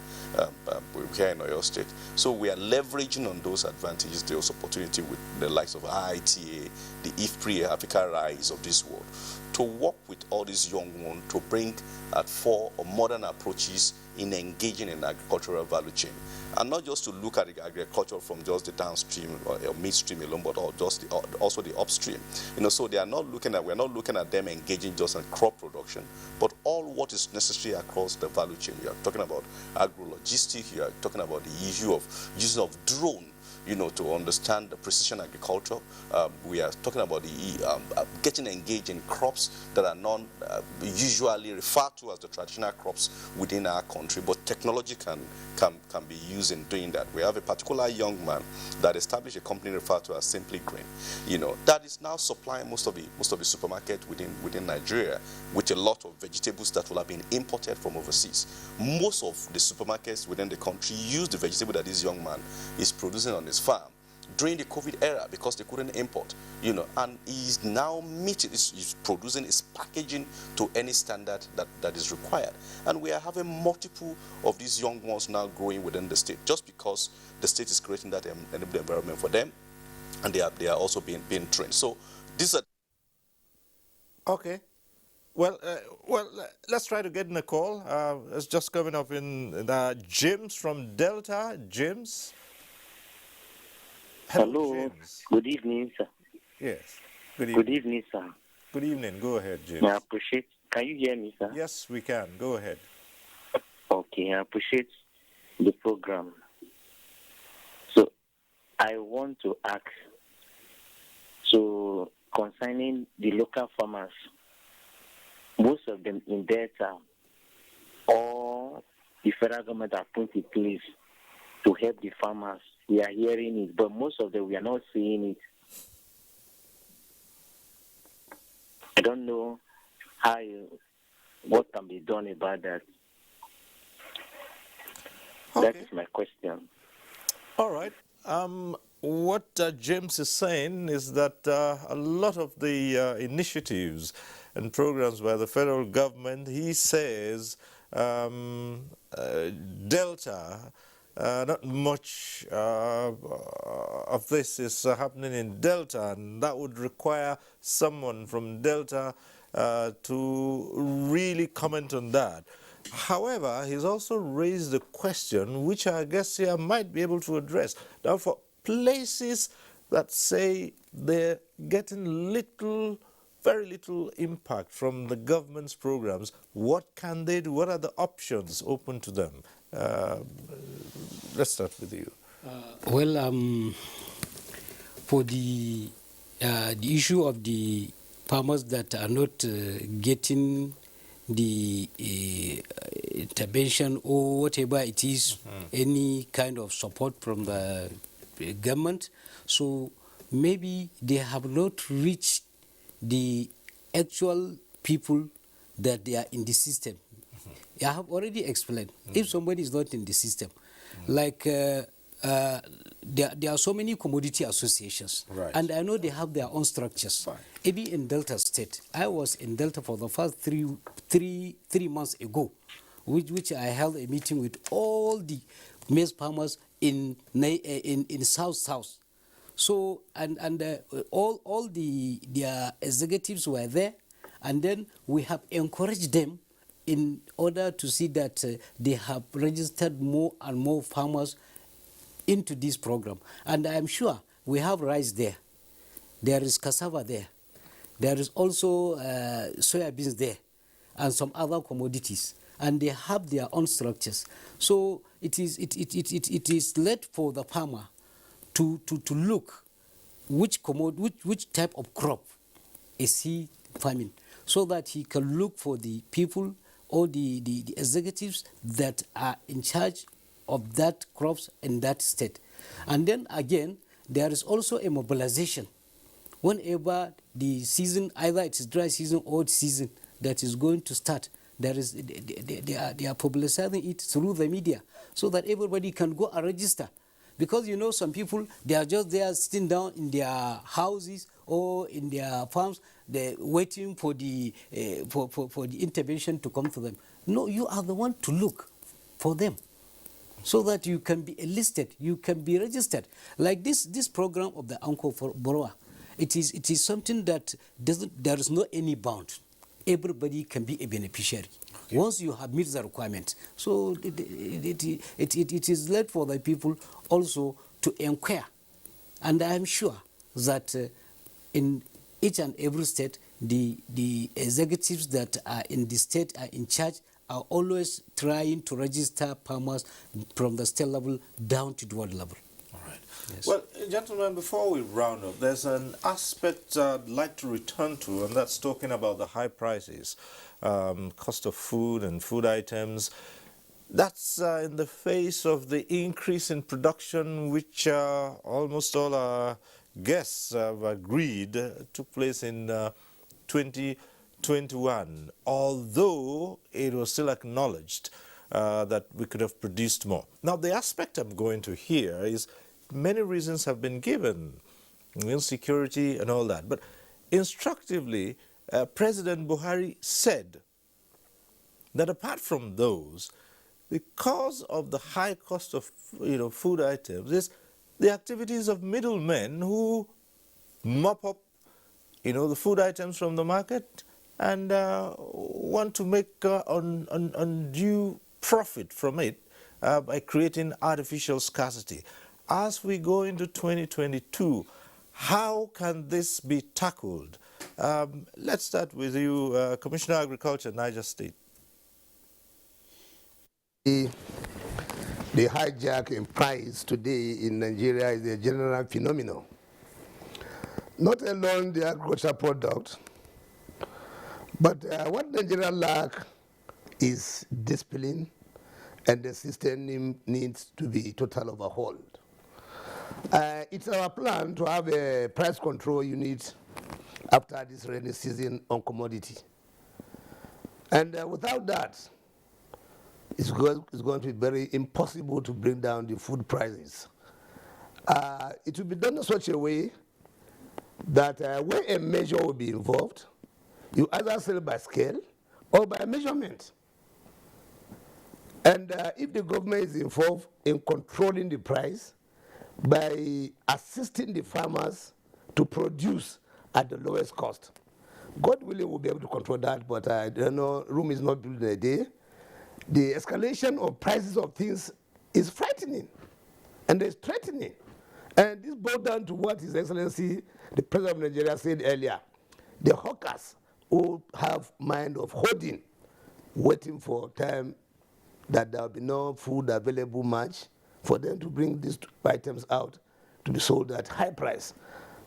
here in Oyo State. So we are leveraging on those advantages, those opportunity with the likes of IITA, the IFPRI, Africa Rise of this world, to work with all these young ones to bring at fore modern approaches in engaging in agricultural value chain, and not just to look at the agriculture from just the downstream or midstream alone, but also the upstream. So we're not looking at them engaging just in crop production, but all what is necessary across the value chain. You are talking about agro-logistics. You are talking about the issue of use of drone, to understand the precision agriculture. We are talking about the getting engaged in crops that are not usually referred to as the traditional crops within our country, but technology can be used in doing that. We have a particular young man that established a company referred to as Simply Green, that is now supplying most of the supermarket within Nigeria with a lot of vegetables that will have been imported from overseas. Most of the supermarkets within the country use the vegetable that this young man is producing on his farm during the COVID era because they couldn't import, and he's now he's producing, is packaging to any standard that is required. And we are having multiple of these young ones now growing within the state just because the state is creating that environment for them, and they are also being trained. So these are... Okay. Well, let's try to get in a call. It's just coming up in James from Delta. James? Hello. James. Good evening, sir. Yes. Good evening. Good evening, sir. Good evening. Go ahead, James. I appreciate. Can you hear me, sir? Yes, we can. Go ahead. Okay, I appreciate the program. So, I want to ask, concerning the local farmers, most of them in Delta, or the federal government have put in place to help the farmers. We are hearing it, but most of them we are not seeing it. I don't know what can be done about that. Okay. That is my question. All right. What James is saying is that a lot of the initiatives and programs by the federal government, he says, Delta, not much of this is happening in Delta, and that would require someone from Delta to really comment on that. However, he's also raised a question which I guess I might be able to address. Now, for places that say they're getting very little impact from the government's programs, what can they do? What are the options open to them? Let's start with you. For the issue of the farmers that are not getting the intervention or whatever it is, any kind of support from the government, so maybe they have not reached the actual people that they are in the system. I have already explained. If somebody is not in the system, like there are so many commodity associations, and I know they have their own structures. Even in Delta State, I was in Delta for the first three months ago, which I held a meeting with all the maize farmers in South. So all their executives were there, and then we have encouraged them in order to see that they have registered more and more farmers into this program. And I am sure we have rice there. There is cassava there. There is also soybeans there and some other commodities. And they have their own structures. So it is led for the farmer to look which type of crop is he farming, so that he can look for the people or the executives that are in charge of that crops in that state. And then again, there is also a mobilization. Whenever the season, either it's dry season or season that is going to start, they are publicizing it through the media so that everybody can go and register. Because you know, some people, they are just there sitting down in their houses or in their farms, they're waiting for the for the intervention to come to them. No, you are the one to look for them, so that you can be enlisted, you can be registered. Like this program of the Uncle for Borrower, it is something that there is no any bound. Everybody can be a beneficiary. Okay. Once you have met the requirement. So it is led for the people also to inquire. And I am sure that in each and every state, the executives that are in the state are in charge are always trying to register farmers from the state level down to the world level. All right. Yes. Well, gentlemen, before we round up, there's an aspect I'd like to return to, and that's talking about the high prices, cost of food and food items. That's in the face of the increase in production, which almost all our guests have agreed took place in 2021, although it was still acknowledged that we could have produced more. Now, the aspect I'm going to here is many reasons have been given, insecurity and all that, but instructively, President Buhari said that apart from those, the cause of the high cost of food items is the activities of middlemen who mop up the food items from the market and want to make undue profit from it by creating artificial scarcity. As we go into 2022, how can this be tackled? Let's start with you, Commissioner of Agriculture, Niger State. The hijack in price today in Nigeria is a general phenomenon. Not alone the agricultural product, but what Nigeria lack is discipline, and the system needs to be totally overhauled. It's our plan to have a price control unit after this rainy season on commodity. And without that, it's going to be very impossible to bring down the food prices. It will be done in such a way that when a measure will be involved, you either sell by scale or by measurement. And if the government is involved in controlling the price by assisting the farmers to produce at the lowest cost, God willing, we'll be able to control that, but I don't know, Rome is not built in a day. The escalation of prices of things is frightening and it's threatening. And this boils down to what His Excellency, the President of Nigeria, said earlier. The hawkers who have mind of hoarding, waiting for time that there will be no food available much for them to bring these items out to be sold at high price.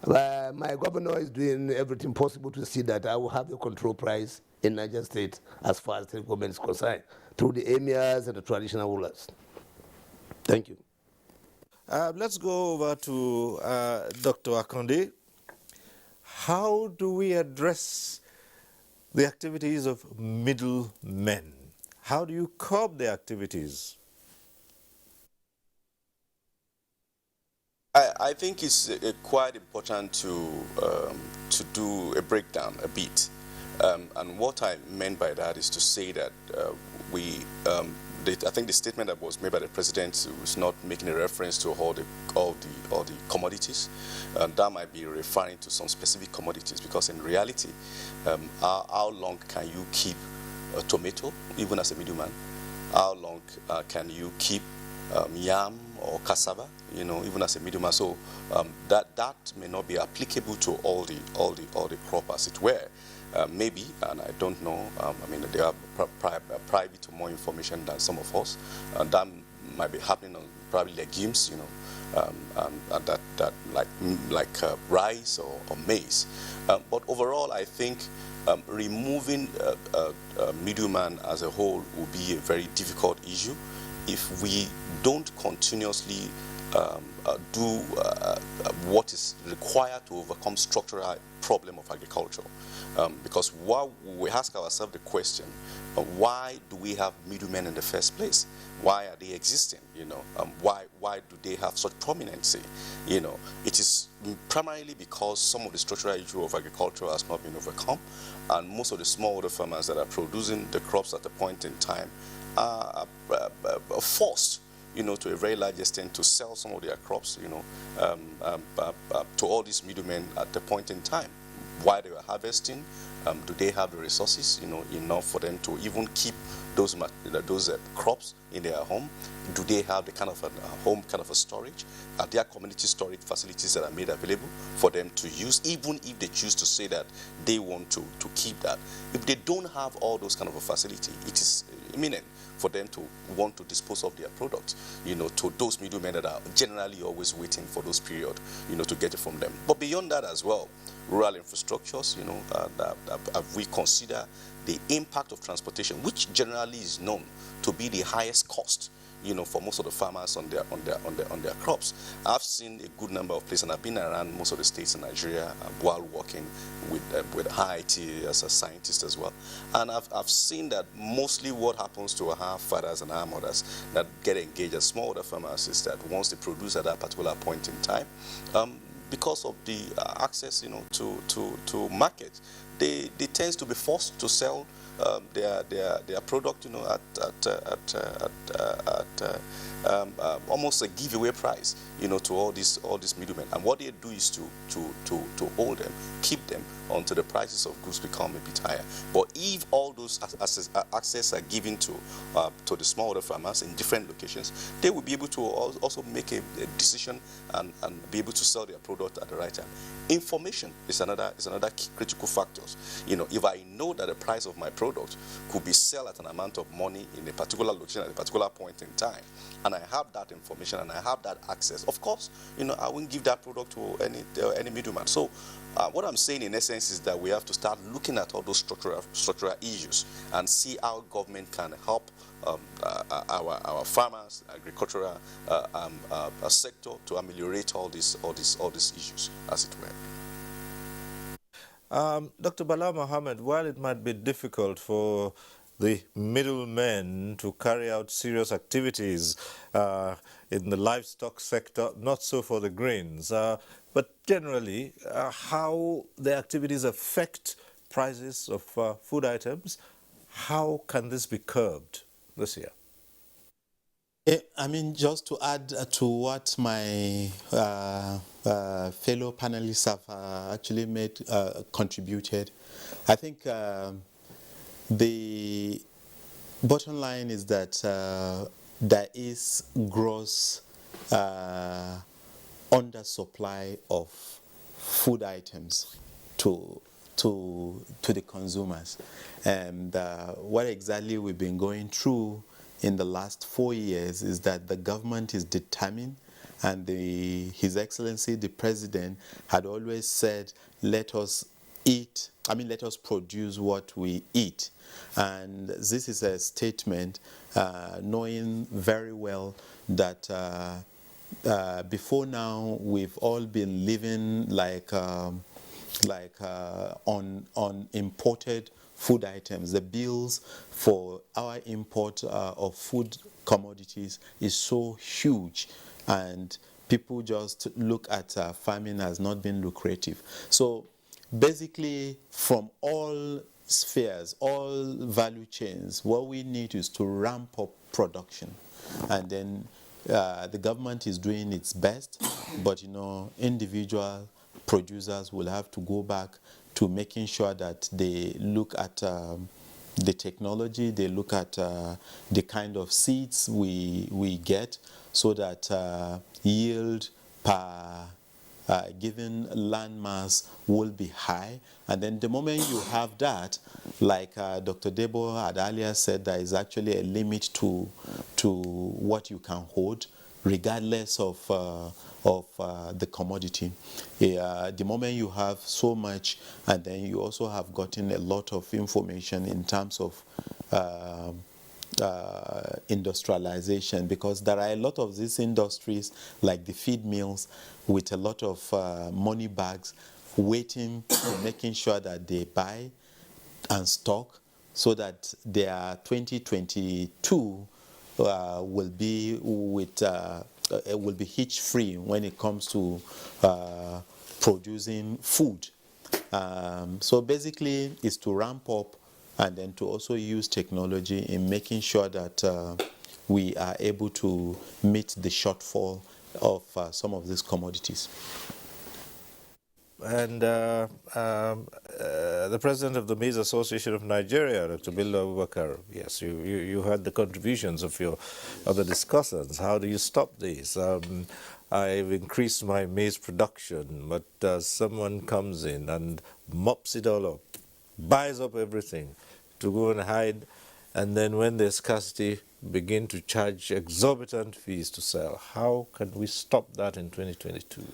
My governor is doing everything possible to see that I will have a control price in Niger State as far as the government is concerned, through the emirs and the traditional rulers. Thank you. Let's go over to Dr. Akonde. How do we address the activities of middlemen? How do you curb their activities? I think it's quite important to do a breakdown a bit. And what I meant by that is to say that I think the statement that was made by the president was not making a reference to all the commodities. That might be referring to some specific commodities, because in reality, how long can you keep a tomato, even as a middleman? How long can you keep yam or cassava, even as a middleman? So that may not be applicable to all the crop as it were. Maybe, and I don't know. They are privy to more information than some of us. That might be happening on probably legumes, that like rice or maize. But overall, I think removing middleman as a whole will be a very difficult issue if we don't continuously do what is required to overcome structural problem of agriculture. Because while we ask ourselves the question, why do we have middlemen in the first place? Why are they existing? Why do they have such prominency? It is primarily because some of the structural issue of agriculture has not been overcome, and most of the smallholder farmers that are producing the crops at a point in time are forced, to a very large extent, to sell some of their crops, to all these middlemen at the point in time. While they were harvesting, do they have the resources, enough for them to even keep those crops in their home? Do they have the kind of a home kind of a storage? Are there community storage facilities that are made available for them to use, even if they choose to say that they want to keep that? If they don't have all those kind of a facility, it is imminent for them to want to dispose of their products, to those middlemen that are generally always waiting for those periods, to get it from them. But beyond that as well, rural infrastructures, have we considered the impact of transportation, which generally is known to be the highest cost, for most of the farmers on their crops. I've seen a good number of places, and I've been around most of the states in Nigeria while working with IIT as a scientist as well. And I've seen that mostly what happens to our fathers and our mothers that get engaged as smallholder farmers is that once they produce at that particular point in time, because of the access, to market, they tend to be forced to sell their product, at almost a giveaway price, to all these middlemen. And what they do is to hold them, keep them until the prices of goods become a bit higher. But if all those access are given to the smallholder farmers in different locations, they will be able to also make a decision and be able to sell their product at the right time. Information is another key critical factor. If I know that the price of my product could be sold at an amount of money in a particular location at a particular point in time, and I have that information and I have that access, of course, I won't give that product to any middleman. So what I'm saying in essence is that we have to start looking at all those structural issues and see how government can help our farmers, agricultural sector to ameliorate all these issues, as it were. Dr. Bala Mohammed, while it might be difficult for the middlemen to carry out serious activities in the livestock sector, not so for the grains, but generally how the activities affect prices of food items, how can this be curbed this year? I mean, just to add to what my fellow panelists have actually contributed, I think the bottom line is that there is gross undersupply of food items to the consumers, and what exactly we've been going through in the last 4 years is that the government is determined, and His Excellency the President had always said, let us produce what we eat. And this is a statement knowing very well that before now we've all been living like on imported food items. The bills for our import of food commodities is so huge, and people just look at farming as not being lucrative. So basically, from all spheres, all value chains, what we need is to ramp up production, and then the government is doing its best, but individual producers will have to go back to making sure that they look at the technology, they look at the kind of seeds we get, so that yield per given land mass will be high. And then the moment you have that, like Dr. Debo had earlier said, there is actually a limit to what you can hold, regardless of the commodity. The moment you have so much, and then you also have gotten a lot of information in terms of industrialization, because there are a lot of these industries like the feed mills with a lot of money bags waiting and making sure that they buy and stock so that their 2022 will be hitch free when it comes to producing food. So basically it's to ramp up and then to also use technology in making sure that we are able to meet the shortfall of some of these commodities. And the president of the Maize Association of Nigeria, Dr. Bello Abubakar, yes, you heard the contributions of your other discussants. How do you stop this? I've increased my maize production, but someone comes in and mops it all up, buys up everything to go and hide, and then when there's scarcity, begin to charge exorbitant fees to sell. How can we stop that in 2022?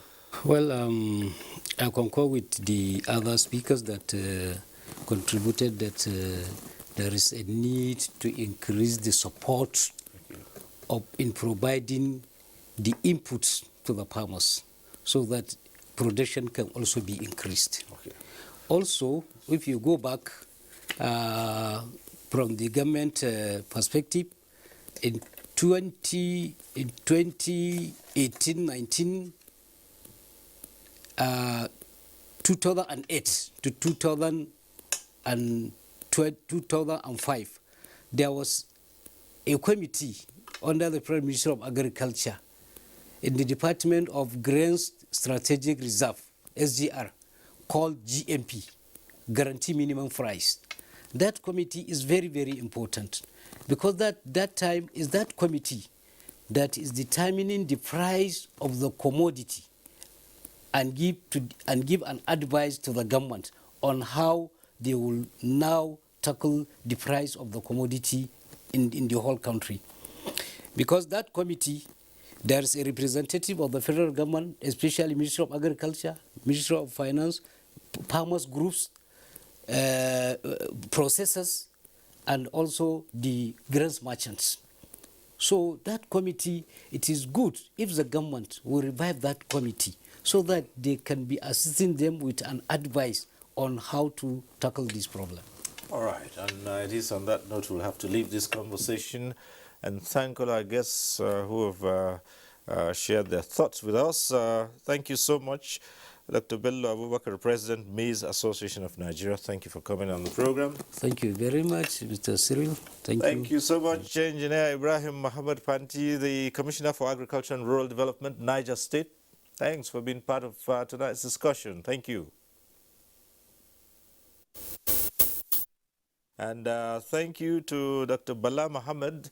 Well, I concur with the other speakers that contributed that there is a need to increase the support in providing the inputs to the farmers so that production can also be increased. Okay. Also, if you go back from the government perspective, in 2018-19, 2008 to 2005, there was a committee under the Prime Minister of Agriculture in the Department of Grains Strategic Reserve, SGR, called GMP, Guarantee Minimum Price. That committee is very, very important because that time is that committee that is determining the price of the commodity and give an advice to the government on how they will now tackle the price of the commodity in the whole country. Because that committee, there is a representative of the federal government, especially Ministry of Agriculture, Ministry of Finance, farmers groups, processors, and also the grains merchants. So that committee, it is good if the government will revive that committee so that they can be assisting them with an advice on how to tackle this problem. All right, and it is on that note we'll have to leave this conversation and thank all our guests who have shared their thoughts with us. Thank you so much, Dr. Bello Abubakar, President, Maize Association of Nigeria. Thank you for coming on the program. Thank you very much, Mr. Cyril. Thank you so much, Engineer Ibrahim Muhammad Panti, the Commissioner for Agriculture and Rural Development, Niger State. Thanks for being part of tonight's discussion. Thank you. And thank you to Dr. Bala Muhammad,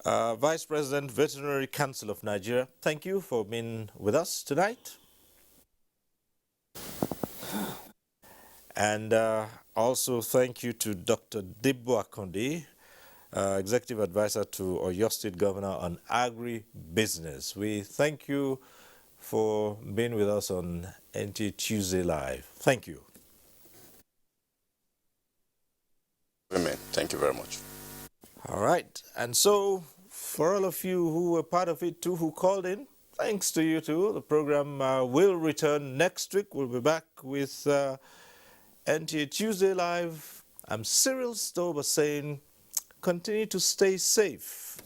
Vice President, Veterinary Council of Nigeria. Thank you for being with us tonight. And also thank you to Dr. Dibbo Akonde, Executive Advisor to Oyo State Governor on Agri-Business. We thank you for being with us on NTA Tuesday Live. Thank you. Amen. Thank you very much. All right. And so, for all of you who were part of it too, who called in, thanks to you too. The program will return next week. We'll be back with NTA Tuesday Live. I'm Cyril Stober saying, continue to stay safe.